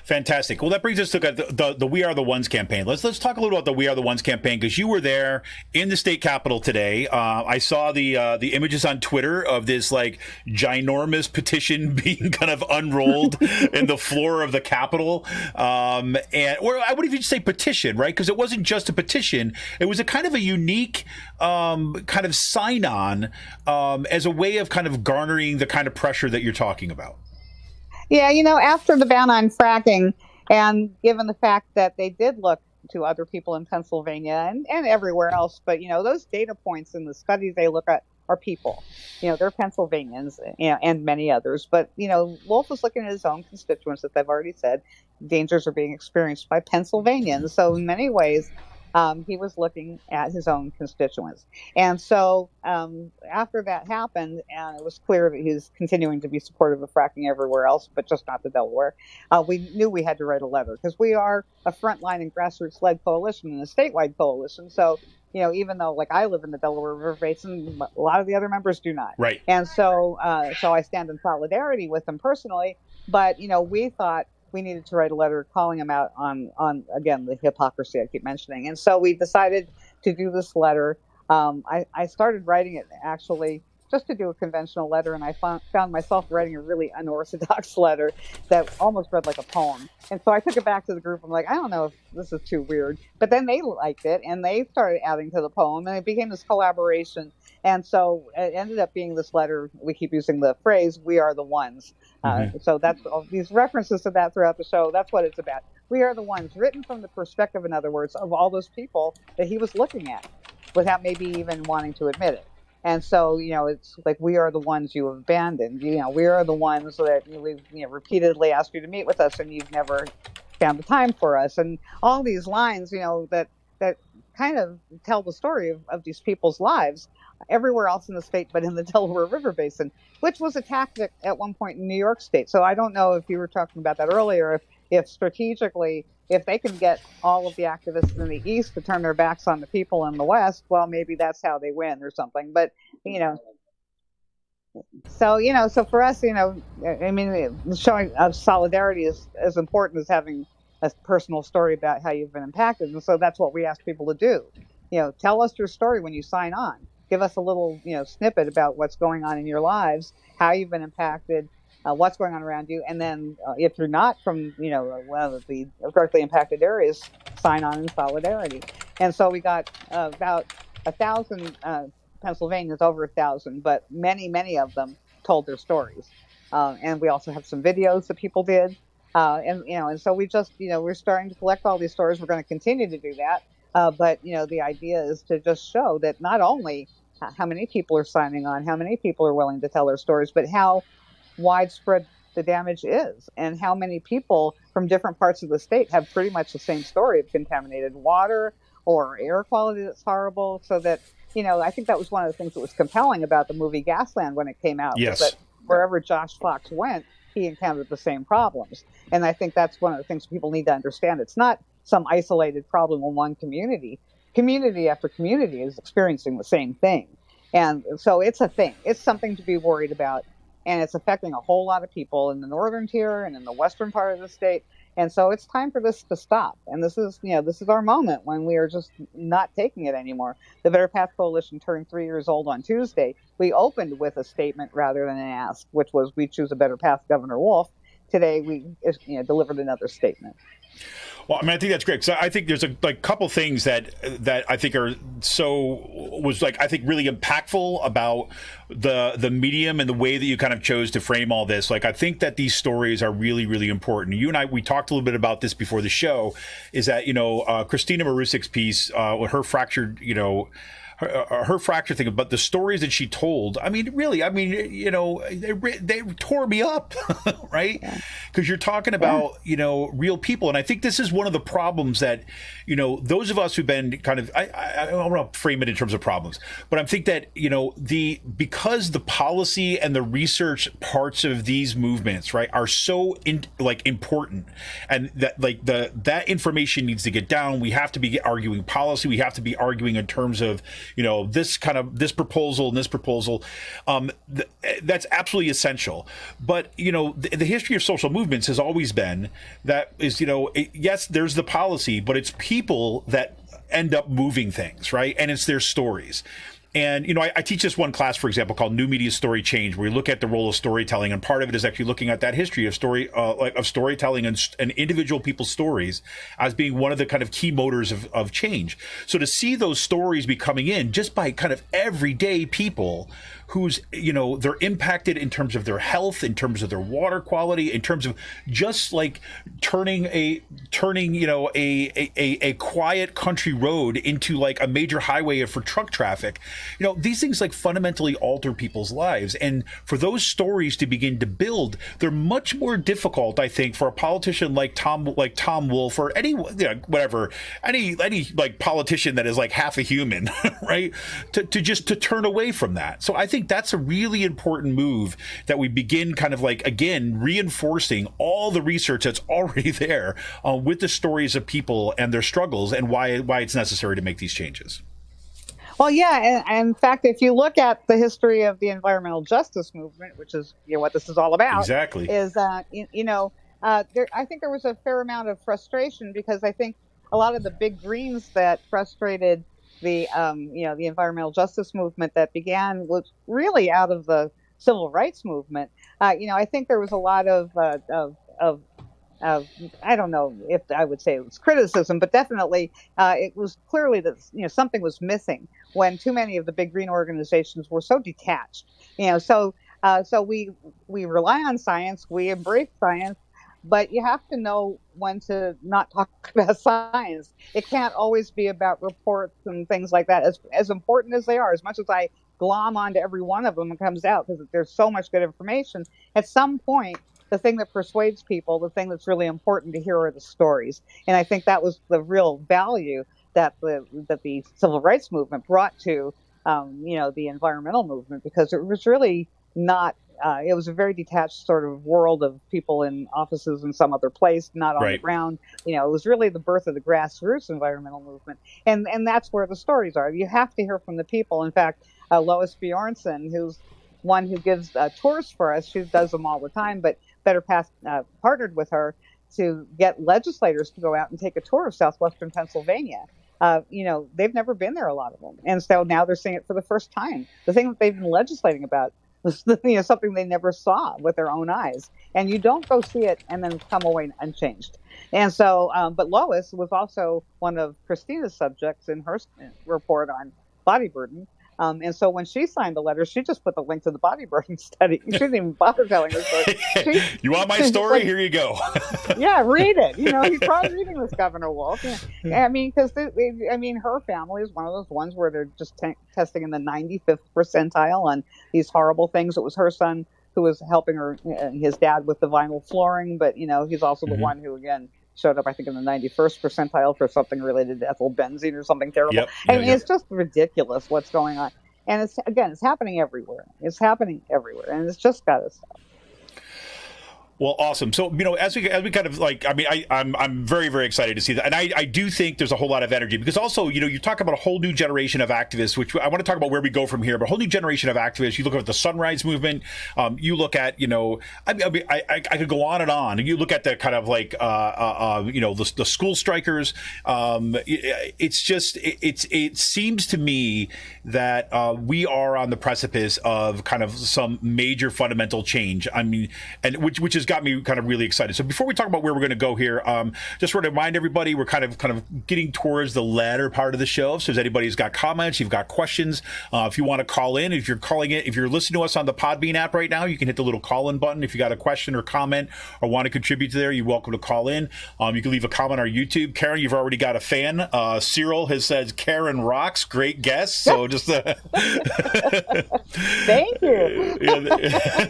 Fantastic. Well, that brings us to the We Are the Ones campaign. Let's talk a little about the We Are the Ones campaign, because you were there in the state capitol today. I saw the images on Twitter of this ginormous petition being kind of unrolled in the floor of the Capitol. Or I wouldn't even say petition, right? Because it wasn't just a petition. It was a kind of a unique kind of sign-on as a way of kind of garnering the kind of pressure that you're talking about. Yeah, after the ban on fracking, and given the fact that they did look to other people in Pennsylvania and everywhere else, but, those data points in the studies they look at are people. They're Pennsylvanians and many others. But, Wolf was looking at his own constituents, as I've already said. Dangers are being experienced by Pennsylvanians. So in many ways, He was looking at his own constituents. And so after that happened, and it was clear that he's continuing to be supportive of fracking everywhere else, but just not the Delaware, we knew we had to write a letter, because we are a frontline and grassroots-led coalition and a statewide coalition. So, even though, like, I live in the Delaware River Basin, a lot of the other members do not. Right. And so I stand in solidarity with them personally. But, we thought we needed to write a letter calling him out on again, the hypocrisy I keep mentioning. And so we decided to do this letter. I started writing it actually just to do a conventional letter, and I found myself writing a really unorthodox letter that almost read like a poem. And so I took it back to the group. I'm like, I don't know if this is too weird. But then they liked it, and they started adding to the poem, and it became this collaboration. And so it ended up being this letter. We keep using the phrase, "We are the ones." So that's all these references to that throughout the show. That's what it's about. We are the ones, written from the perspective, in other words, of all those people that he was looking at without maybe even wanting to admit it. And so, it's like, we are the ones you have abandoned. We are the ones that we've repeatedly asked you to meet with us, and you've never found the time for us. And all these lines, that kind of tell the story of these people's lives everywhere else in the state, but in the Delaware River Basin, which was a tactic at one point in New York State. So I don't know if you were talking about that earlier, if strategically, if they can get all of the activists in the East to turn their backs on the people in the West, well, maybe that's how they win or something. But, so for us, showing of solidarity is as important as having a personal story about how you've been impacted. And so that's what we ask people to do. Tell us your story when you sign on. Give us a little, snippet about what's going on in your lives, how you've been impacted, what's going on around you. And then if you're not from, one of the directly impacted areas, sign on in solidarity. And so we got about 1,000, Pennsylvanians, over 1,000, but many, many of them told their stories. And we also have some videos that people did. And so we just, we're starting to collect all these stories. We're going to continue to do that. But, the idea is to just show that not only how many people are signing on, how many people are willing to tell their stories, but how widespread the damage is, and how many people from different parts of the state have pretty much the same story of contaminated water or air quality that's horrible. So that, I think that was one of the things that was compelling about the movie Gasland when it came out. Yes. Was that wherever Josh Fox went, he encountered the same problems. And I think that's one of the things people need to understand. It's not some isolated problem in one community. Community after community is experiencing the same thing. And so it's a thing. It's something to be worried about. And it's affecting a whole lot of people in the northern tier and in the western part of the state. And so it's time for this to stop. And this is our moment when we are just not taking it anymore. The Better Path Coalition turned 3 years old on Tuesday. We opened with a statement rather than an ask, which was, "We choose a better path, Governor Wolf." Today we delivered another statement. Well, I think that's great, because I think there's a couple things that I think are I think really impactful about the medium and the way that you kind of chose to frame all this. I think that these stories are really, really important. You and I, we talked a little bit about this before the show, is that, Kristina Marusic's piece, with her fractured, her fracture thing, but the stories that she told, they tore me up, right? Because you're talking about, real people. And I think this is one of the problems that, those of us who've been kind of, I don't want to frame it in terms of problems, but I think that, because the policy and the research parts of these movements, right, are so important, and that that information needs to get down. We have to be arguing policy. We have to be arguing in terms of, this proposal and this proposal, that's absolutely essential. But, the history of social movements has always been that is, yes, there's the policy, but it's people that end up moving things, right? And it's their stories. And, I teach this one class, for example, called New Media Story Change, where we look at the role of storytelling. And part of it is actually looking at that history of storytelling and individual people's stories as being one of the kind of key motors of change. So to see those stories be coming in just by kind of everyday people who's, they're impacted in terms of their health, in terms of their water quality, in terms of just like turning a quiet country road into like a major highway for truck traffic. These things like fundamentally alter people's lives. And for those stories to begin to build, they're much more difficult, I think, for a politician like Tom Wolf, or any like politician that is like half a human, right? To turn away from that. So I think that's a really important move, that we begin kind of like, again, reinforcing all the research that's already there with the stories of people and their struggles, and why it's necessary to make these changes. Well, yeah, and in fact, if you look at the history of the environmental justice movement, which is what this is all about, exactly, is I think there was a fair amount of frustration, because I think a lot of the big greens that frustrated the the environmental justice movement that began was really out of the civil rights movement. I think there was a lot of I don't know if I would say it was criticism, but definitely it was clearly that something was missing when too many of the big green organizations were so detached. So we rely on science, we embrace science, but you have to know when to not talk about science. It can't always be about reports and things like that, as important as they are. As much as I glom onto every one of them that comes out, because there's so much good information, at some point, the thing that persuades people, the thing that's really important to hear, are the stories. And I think that was the real value that the civil rights movement brought to, the environmental movement, because it was really not, it was a very detached sort of world of people in offices in some other place, not on the ground. It was really the birth of the grassroots environmental movement. And that's where the stories are. You have to hear from the people. In fact, Lois Bjornsson, who's one who gives tours for us, she does them all the time, but Better Path partnered with her to get legislators to go out and take a tour of southwestern Pennsylvania. They've never been there, a lot of them, and so now they're seeing it for the first time. The thing that they've been legislating about was something they never saw with their own eyes, and you don't go see it and then come away unchanged. And so, but Lois was also one of Kristina's subjects in her report on body burden. And so when she signed the letter, she just put the link to the body burden study. She didn't even bother telling her story. You want my story? Here you go. Yeah, read it. He's probably reading this, Governor Wolf. I mean, because her family is one of those ones where they're just testing in the 95th percentile on these horrible things. It was her son who was helping her, his dad, with the vinyl flooring, but he's also the one who, again, showed up, I think, in the 91st percentile for something related to ethyl benzene or something terrible. It's just ridiculous what's going on. And it's happening everywhere. It's happening everywhere. And it's just got to stop. Well, awesome. So, as we kind of like, I'm very, very excited to see that. And I do think there's a whole lot of energy, because also, you talk about a whole new generation of activists, which I want to talk about where we go from here, but a whole new generation of activists. You look at the Sunrise Movement. You look at, I could go on and on. You look at the kind of like, the school strikers. It seems to me that we are on the precipice of kind of some major fundamental change. I mean, and which is got me kind of really excited. So before we talk about where we're going to go here, just want to remind everybody, we're kind of getting towards the latter part of the show. So if anybody's got comments, you've got questions, if you want to call in, if you're listening to us on the Podbean app right now, you can hit the little call-in button. If you got a question or comment or want to contribute to there, you're welcome to call in. You can leave a comment on our YouTube. Karen, you've already got a fan. Cyril has said, Karen rocks, great guest. So just thank you.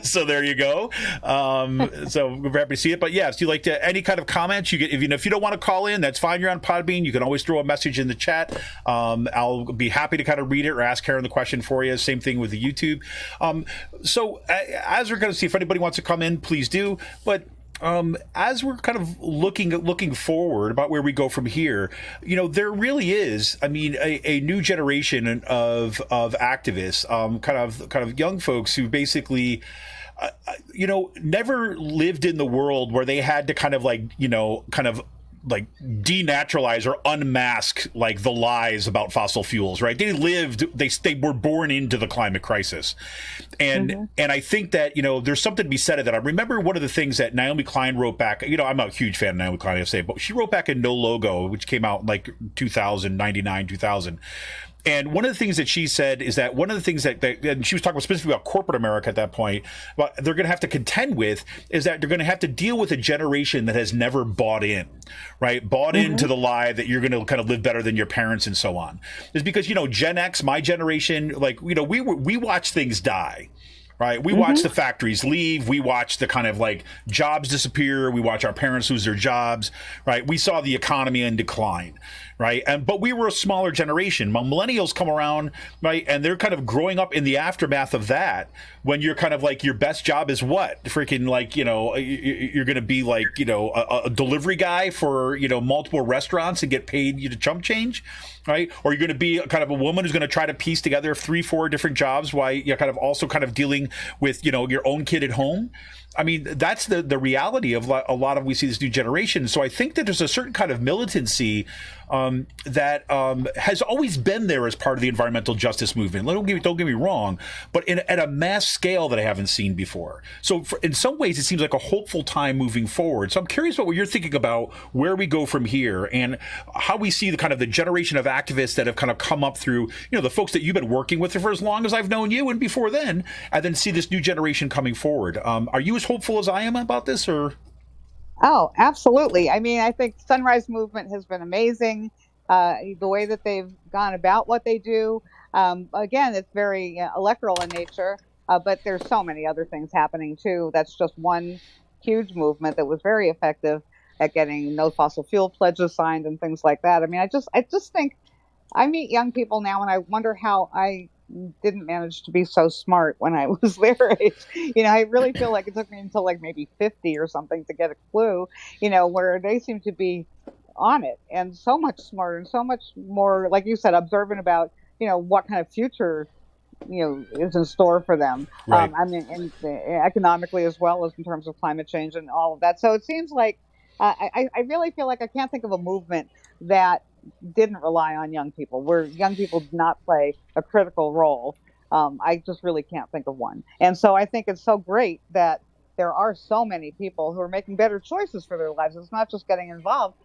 So there you go. So we're happy to see it. But yeah, if you like to any kind of comments, you get, if you don't want to call in, that's fine. You're on Podbean. You can always throw a message in the chat. I'll be happy to kind of read it or ask Karen the question for you. Same thing with the YouTube. So as we're going to see, if anybody wants to come in, please do. But as we're kind of looking forward about where we go from here, there really is, I mean, a new generation of activists, kind of young folks who basically, never lived in the world where they had to kind of denaturalize or unmask like the lies about fossil fuels, right? They were born into the climate crisis. And I think that, there's something to be said of that. I remember one of the things that Naomi Klein wrote back, I'm a huge fan of Naomi Klein, I have to say, but she wrote back in No Logo, which came out in like 2000. And one of the things that she said is that one of the things that and she was talking specifically about corporate America at that point, but they're going to have to contend with is that they're going to have to deal with a generation that has never bought in, right? Bought into the lie that you're going to kind of live better than your parents and so on. Is because, Gen X, my generation, like, we watch things die. Right. We watch the factories leave. We watch the kind of like jobs disappear. We watch our parents lose their jobs. Right. We saw the economy in decline. Right. But we were a smaller generation. Millennials come around. Right. And they're kind of growing up in the aftermath of that, when you're kind of like, your best job is what? Freaking like, you're going to be like, a delivery guy for, multiple restaurants and get paid chump change. Right. Or you're going to be kind of a woman who's going to try to piece together 3-4 different jobs while you're kind of also kind of dealing with, your own kid at home. I mean, that's the reality of a lot of we see this new generation. So I think that there's a certain kind of militancy that has always been there as part of the environmental justice movement. Don't get me wrong, but at a mass scale that I haven't seen before. So in some ways, it seems like a hopeful time moving forward. So I'm curious about what you're thinking about where we go from here and how we see the kind of the generation of activists that have kind of come up through, the folks that you've been working with for as long as I've known you and before then, and then see this new generation coming forward. Are you as hopeful as I am about this, or? Oh, absolutely. I mean, I think Sunrise Movement has been amazing. The way that they've gone about what they do. Again, it's very electoral in nature, but there's so many other things happening too. That's just one huge movement that was very effective at getting no fossil fuel pledges signed and things like that. I mean, I just think I meet young people now and I wonder how I didn't manage to be so smart when I was their age. I really feel like it took me until like maybe 50 or something to get a clue, where they seem to be on it and so much smarter and so much more, like you said, observant about, what kind of future, is in store for them. Right. I mean, economically as well as in terms of climate change and all of that. So it seems like I really feel like I can't think of a movement that didn't rely on young people, where young people did not play a critical role. I just really can't think of one. And so I think it's so great that there are so many people who are making better choices for their lives. It's not just getting involved.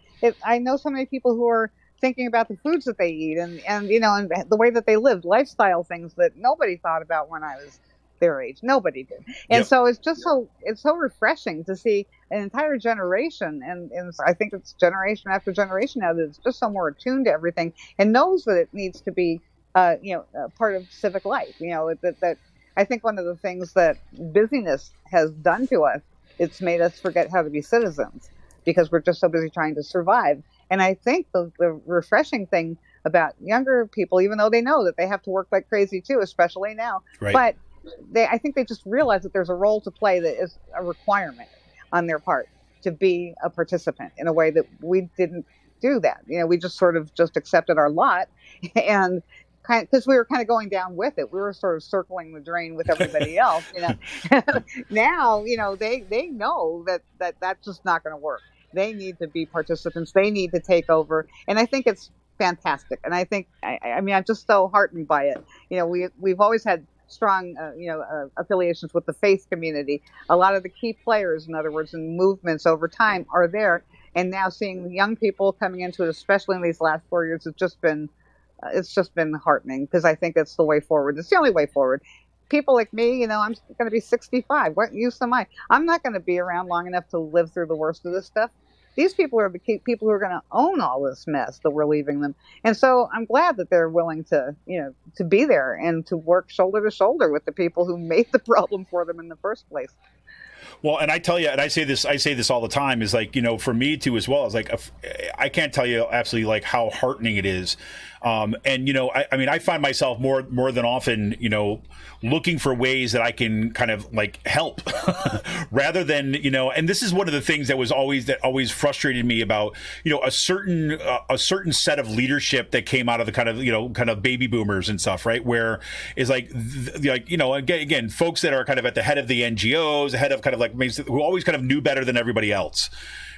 I know so many people who are thinking about the foods that they eat and the way that they live, lifestyle things that nobody thought about when I was their age. Nobody did. And so it's just it's so refreshing to see an entire generation, and I think it's generation after generation now that's just so more attuned to everything and knows that it needs to be part of civic life. That I think one of the things that busyness has done to us, it's made us forget how to be citizens because we're just so busy trying to survive. And I think the refreshing thing about younger people, even though they know that they have to work like crazy too, especially now, right. But I think they just realize that there's a role to play that is a requirement on their part to be a participant in a way that we didn't do that. We just sort of just accepted our lot and because we were kind of going down with it. We were sort of circling the drain with everybody else. Now, they know that that's just not going to work. They need to be participants. They need to take over. And I think it's fantastic. And I think, I mean, I'm just so heartened by it. We've always had strong, affiliations with the faith community. A lot of the key players, in other words, in movements over time are there. And now seeing young people coming into it, especially in these last 4 years, it's just been heartening because I think it's the way forward. It's the only way forward. People like me, I'm going to be 65. What use am I? I'm not going to be around long enough to live through the worst of this stuff. These people are the people who are going to own all this mess that we're leaving them. And so I'm glad that they're willing to, to be there and to work shoulder to shoulder with the people who made the problem for them in the first place. Well, and I tell you, and I say this all the time, is like, for me too as well, is like, I can't tell you absolutely like how heartening it is. And, I mean, I find myself more than often, looking for ways that I can kind of like help rather than, and this is one of the things that always frustrated me about, a certain set of leadership that came out of the kind of baby boomers and stuff, right? Where is again, folks that are kind of at the head of the NGOs, the head of kind of like who always kind of knew better than everybody else.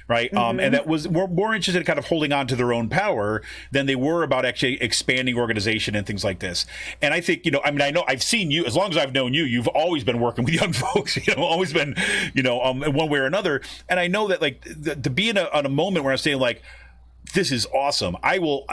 Right. Mm-hmm. And that was more interested in kind of holding on to their own power than they were about actually expanding organization and things like this. And I think, I know I've seen you, as long as I've known you, you've always been working with young folks, always been, in one way or another. And I know that like to be in a moment where I'm saying like, This is awesome. I will,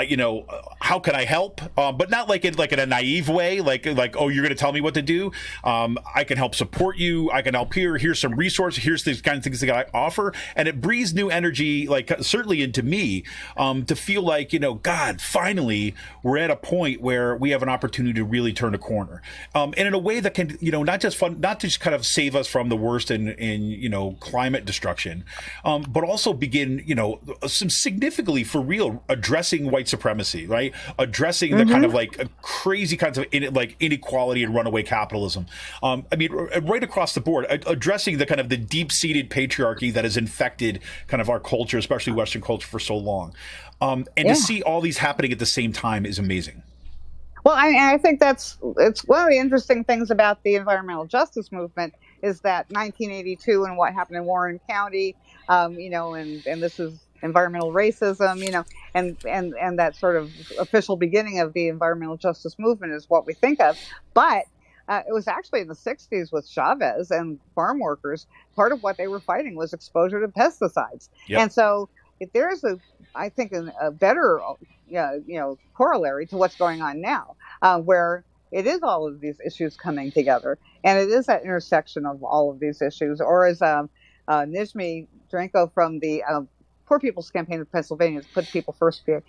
how can I help? But not like in a naive way, like, oh, you're going to tell me what to do. I can help support you. I can help here. Here's some resources. Here's these kind of things that I offer. And it breathes new energy, like certainly into me, to feel like, God, finally, we're at a point where we have an opportunity to really turn a corner. And in a way that can, not just kind of save us from the worst in climate destruction, but also begin, some significantly for real addressing white supremacy, right? Addressing the kind of like crazy kinds of inequality and runaway capitalism. Right across the board, addressing the kind of the deep-seated patriarchy that has infected kind of our culture, especially Western culture, for so long. To see all these happening at the same time is amazing. Well, I think it's one of the interesting things about the environmental justice movement is that 1982 and what happened in Warren County, and this is environmental racism, and that sort of official beginning of the environmental justice movement is what we think of. But it was actually in the 60s with Chavez and farm workers. Part of what they were fighting was exposure to pesticides. Yep. And so if there is I think a better, corollary to what's going on now, where it is all of these issues coming together, and it is that intersection of all of these issues. Or as Nizhmi Drenko from the Poor People's Campaign of Pennsylvania, Put People First here,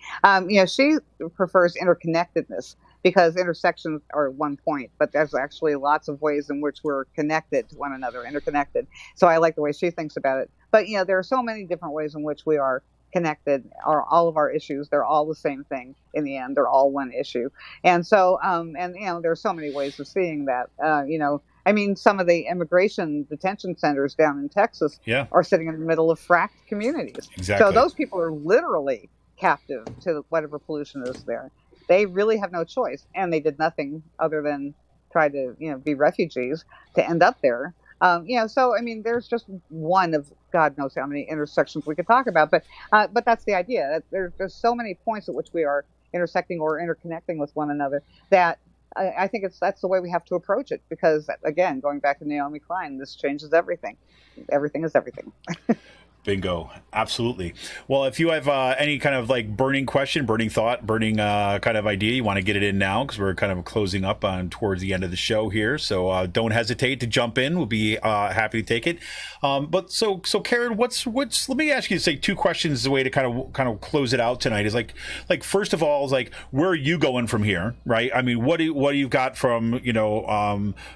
she prefers interconnectedness, because intersections are one point, but there's actually lots of ways in which we're connected to one another, interconnected. So I like the way she thinks about it. But, there are so many different ways in which we are connected. All of our issues, they're all the same thing in the end. They're all one issue. And so, there are so many ways of seeing that. Some of the immigration detention centers down in Texas are sitting in the middle of fracked communities. Exactly. So those people are literally captive to whatever pollution is there. They really have no choice, and they did nothing other than try to, be refugees to end up there. There's just one of God knows how many intersections we could talk about, but that's the idea. There's so many points at which we are intersecting or interconnecting with one another that I think that's the way we have to approach it. Because again, going back to Naomi Klein, this changes everything. Everything is everything. Bingo. Absolutely. Well, if you have any kind of like burning question, burning thought, burning kind of idea, you want to get it in now, because we're kind of closing up on towards the end of the show here. So don't hesitate to jump in. We'll be happy to take it. But so Karen, what's let me ask you to say two questions as a way to kind of close it out tonight. Is like first of all, is like, where are you going from here? Right. I mean, what do you got from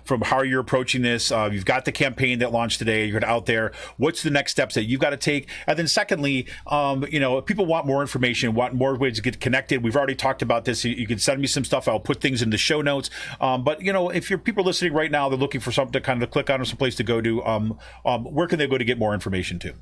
from how you're approaching this? You've got the campaign that launched today. You're out there. What's the next steps that you've got to take? And then secondly, if people want more information, want more ways to get connected, we've already talked about this. You can send me some stuff. I'll put things in the show notes. But if you're people listening right now, they're looking for something to kind of click on or some place to go to, where can they go to get more information to?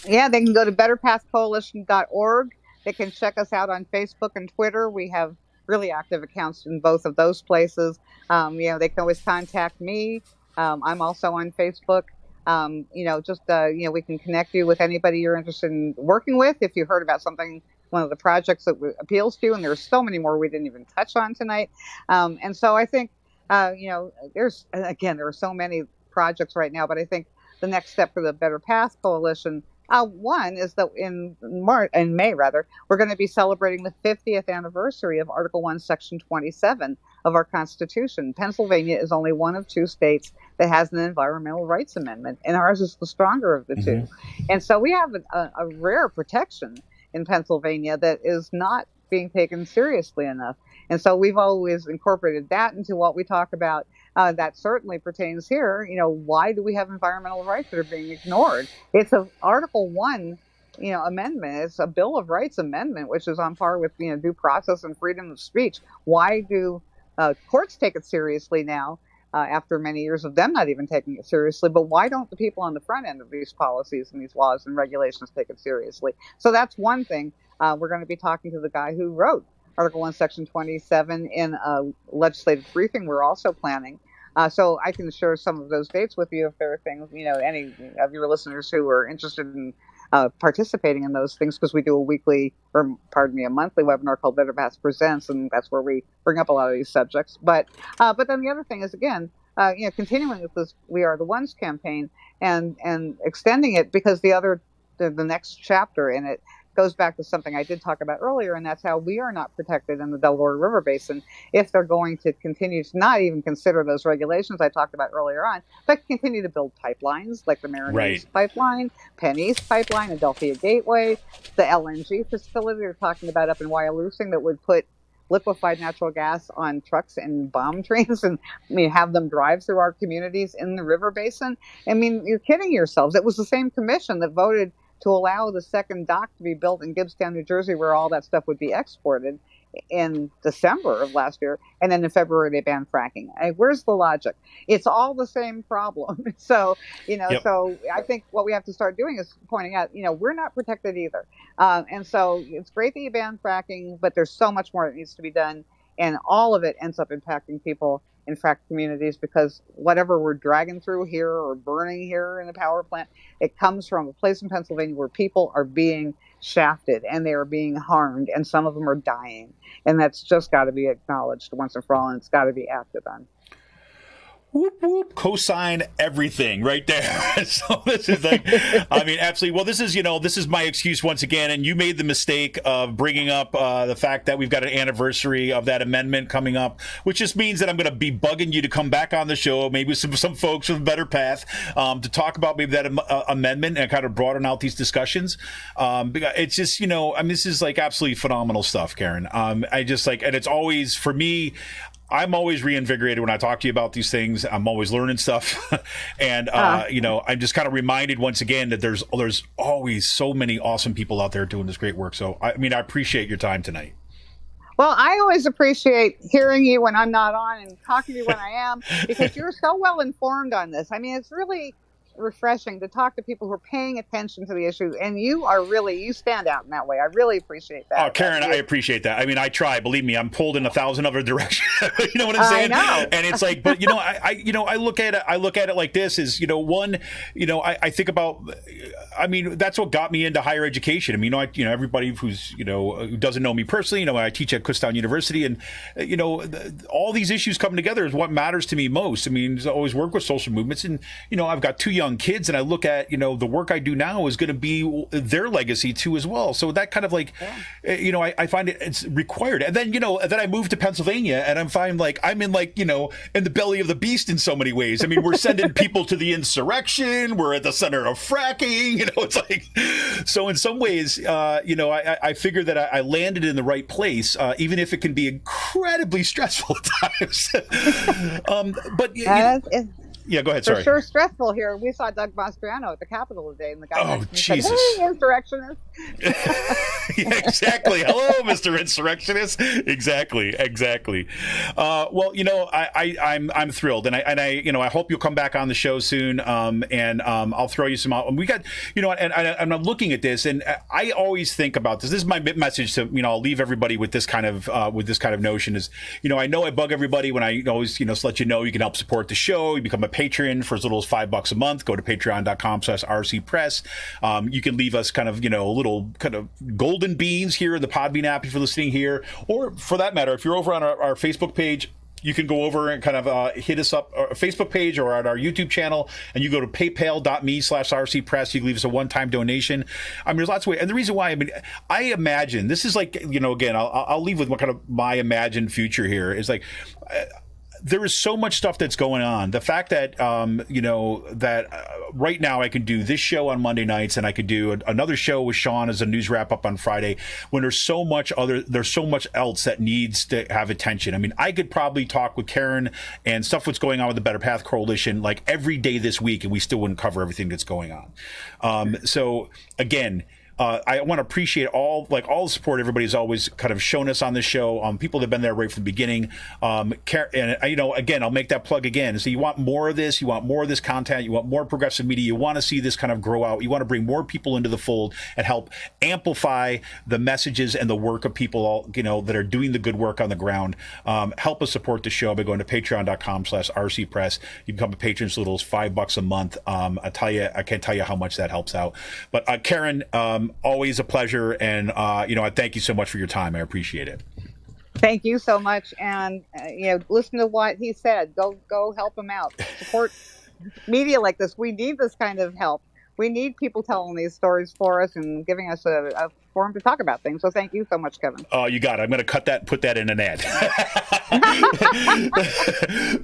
Yeah, they can go to betterpathcoalition.org. They can check us out on Facebook and Twitter. We have really active accounts in both of those places. They can always contact me. I'm also on Facebook. We can connect you with anybody you're interested in working with. If you heard about something, one of the projects that appeals to you, and there's so many more we didn't even touch on tonight. And so I think, there are so many projects right now, but I think the next step for the Better Path Coalition, one is that in May, we're going to be celebrating the 50th anniversary of Article 1, Section 27 of our Constitution. Pennsylvania is only one of two states that has an environmental rights amendment, and ours is the stronger of the two. And so we have a rare protection in Pennsylvania that is not being taken seriously enough. And so we've always incorporated that into what we talk about. That certainly pertains here. Why do we have environmental rights that are being ignored? It's a Article 1, amendment. It's a Bill of Rights amendment, which is on par with, due process and freedom of speech. Why do courts take it seriously now, after many years of them not even taking it seriously? But why don't the people on the front end of these policies and these laws and regulations take it seriously? So that's one thing. We're going to be talking to the guy who wrote Article 1, Section 27 in a legislative briefing we're also planning. So I can share some of those dates with you if there are things, any of your listeners who are interested in participating in those things, because we do a monthly webinar called Better Paths Presents, and that's where we bring up a lot of these subjects. But then the other thing is, again, continuing with this We Are the Ones campaign and extending it, because the next chapter in it goes back to something I did talk about earlier, and that's how we are not protected in the Delaware River Basin if they're going to continue to not even consider those regulations I talked about earlier on, but continue to build pipelines like the Mariner East Pipeline, Penn East Pipeline, Adelphia Gateway, the LNG facility they're talking about up in Wyalusing that would put liquefied natural gas on trucks and bomb trains and have them drive through our communities in the river basin. I mean, you're kidding yourselves. It was the same commission that voted to allow the second dock to be built in Gibbstown, New Jersey, where all that stuff would be exported in December of last year. And then in February, they banned fracking. Where's the logic? It's all the same problem. So, so I think what we have to start doing is pointing out, we're not protected either. And so it's great that you ban fracking, but there's so much more that needs to be done. And all of it ends up impacting people in fracked communities because whatever we're dragging through here or burning here in the power plant, it comes from a place in Pennsylvania where people are being shafted and they are being harmed and some of them are dying. And that's just got to be acknowledged once and for all, and it's got to be acted on. Whoop, whoop, cosign everything right there. So this is like, I mean, absolutely. Well, this is my excuse once again. And you made the mistake of bringing up the fact that we've got an anniversary of that amendment coming up, which just means that I'm going to be bugging you to come back on the show, maybe some folks with a better path, to talk about maybe that amendment and kind of broaden out these discussions. It's just, this is like absolutely phenomenal stuff, Karen. I just like, and it's always, for me, I'm always reinvigorated when I talk to you about these things. I'm always learning stuff. And, I'm just kind of reminded once again that there's always so many awesome people out there doing this great work. So, I appreciate your time tonight. Well, I always appreciate hearing you when I'm not on and talking to you when I am, because you're so well informed on this. I mean, it's really refreshing to talk to people who are paying attention to the issue, and you stand out in that way. I really appreciate that. Oh, Karen, I appreciate that. I mean, I try. Believe me, I'm pulled in 1,000 other directions. You know what I'm saying? I know. And it's like, but I look at it like this: is I think about. I mean, that's what got me into higher education. I mean, everybody who's who doesn't know me personally, I teach at Kutztown University, and all these issues coming together is what matters to me most. I mean, I always work with social movements, and I've got 2 young kids, and I look at the work I do now is going to be their legacy too as well. So that kind of like I find it's required. And then then I moved to Pennsylvania, and I'm finding like I'm in like in the belly of the beast in so many ways. I mean, we're sending people to the insurrection, we're at the center of fracking. It's like, so in some ways I figure that I landed in the right place, even if it can be incredibly stressful at times. But yeah, go ahead. Sorry. For sure stressful here. We saw Doug Mastriano at the Capitol today, and the guy Jesus. said, "Hey, insurrectionist." Yeah, exactly. Hello, Mr. Insurrectionist. Exactly. Well, I'm thrilled, and I hope you'll come back on the show soon. And I'll throw you some out. We got, and I'm looking at this, and I always think about this. This is my message to, I'll leave everybody with this kind of notion is, I know I bug everybody when I always, let you know you can help support the show. You become a patron for as little as $5 a month. Go to patreon.com/rcpress. You can leave us kind of, little kind of golden beans here in the Podbean app if you're listening here, or for that matter, if you're over on our Facebook page, you can go over and kind of hit us up our Facebook page or at our YouTube channel, and you go to paypal.me/rcpress. You can leave us a one-time donation. I mean, there's lots of ways. And the reason why, I imagine this is like, again, I'll leave with what kind of my imagined future here is like, there is so much stuff that's going on. The fact that, right now I can do this show on Monday nights, and I could do another show with Sean as a news wrap up on Friday, when there's so much else that needs to have attention. I mean, I could probably talk with Karen and stuff what's going on with the Better Path Coalition like every day this week, and we still wouldn't cover everything that's going on. So again, I want to appreciate all the support everybody's always kind of shown us on this show. People that have been there right from the beginning. And again, I'll make that plug again. So you want more of this, you want more of this content, you want more progressive media, you want to see this kind of grow out, you want to bring more people into the fold and help amplify the messages and the work of people, that are doing the good work on the ground. Help us support the show by going to patreon.com/rcpress. You become a patron as little as $5 a month. I can't tell you how much that helps out. But Karen, always a pleasure, and I thank you so much for your time. I appreciate it. Thank you so much, and listen to what he said. Go help him out. Support media like this. We need this kind of help. We need people telling these stories for us and giving us a platform to talk about things. So thank you so much, Kevin. Oh, you got it. I'm going to cut that and put that in an ad.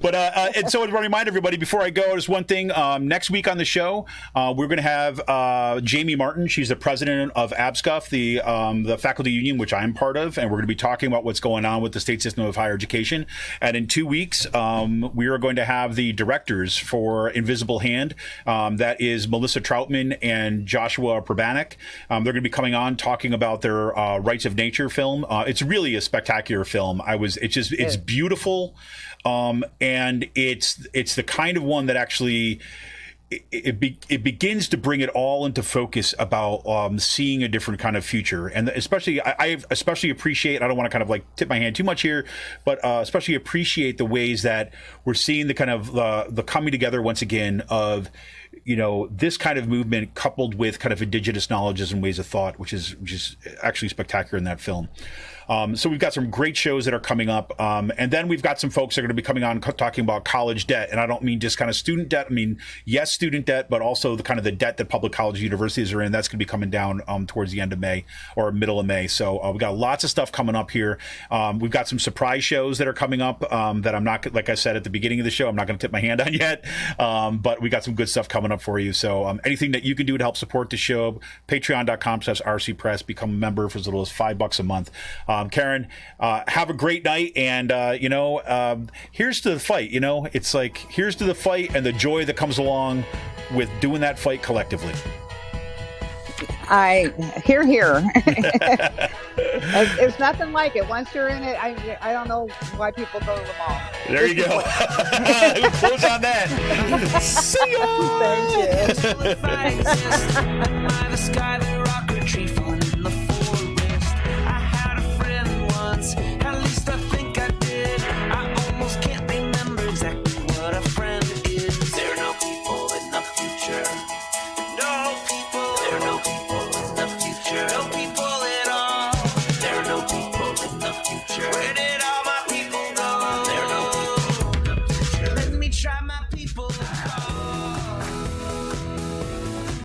But and so I want to remind everybody before I go, there's one thing. Next week on the show, we're going to have Jamie Martin. She's the president of ABSCUF, the faculty union, which I'm part of, and we're going to be talking about what's going on with the state system of higher education. And in 2 weeks, we are going to have the directors for Invisible Hand. That is Melissa Troutman and Joshua Probanek. They're going to be coming on talking about their Rights of Nature film. It's really a spectacular film. It's beautiful, and it's the kind of one that actually it begins to bring it all into focus about seeing a different kind of future. And especially I especially appreciate, I don't want to kind of like tip my hand too much here, but especially appreciate the ways that we're seeing the kind of the coming together once again of, you know, this kind of movement coupled with kind of indigenous knowledges and ways of thought, which is actually spectacular in that film. So we've got some great shows that are coming up. And then we've got some folks that are going to be coming on talking about college debt. And I don't mean just kind of student debt. I mean, yes, student debt, but also the kind of the debt that public college universities are in. That's going to be coming down towards the end of May or middle of May. So we've got lots of stuff coming up here. We've got some surprise shows that are coming up that I'm not, like I said at the beginning of the show, I'm not going to tip my hand on yet. But we got some good stuff coming up for you. So anything that you can do to help support the show, patreon.com/rcpress, become a member for as little as $5 a month. Karen, have a great night, and here's to the fight. You know, it's like here's to the fight and the joy that comes along with doing that fight collectively. I hear. It's nothing like it. Once you're in it, I don't know why people go to the mall. There you go. We'll close on that. See ya. At least I think I did. I almost can't remember exactly what a friend is. There are no people in the future. No people.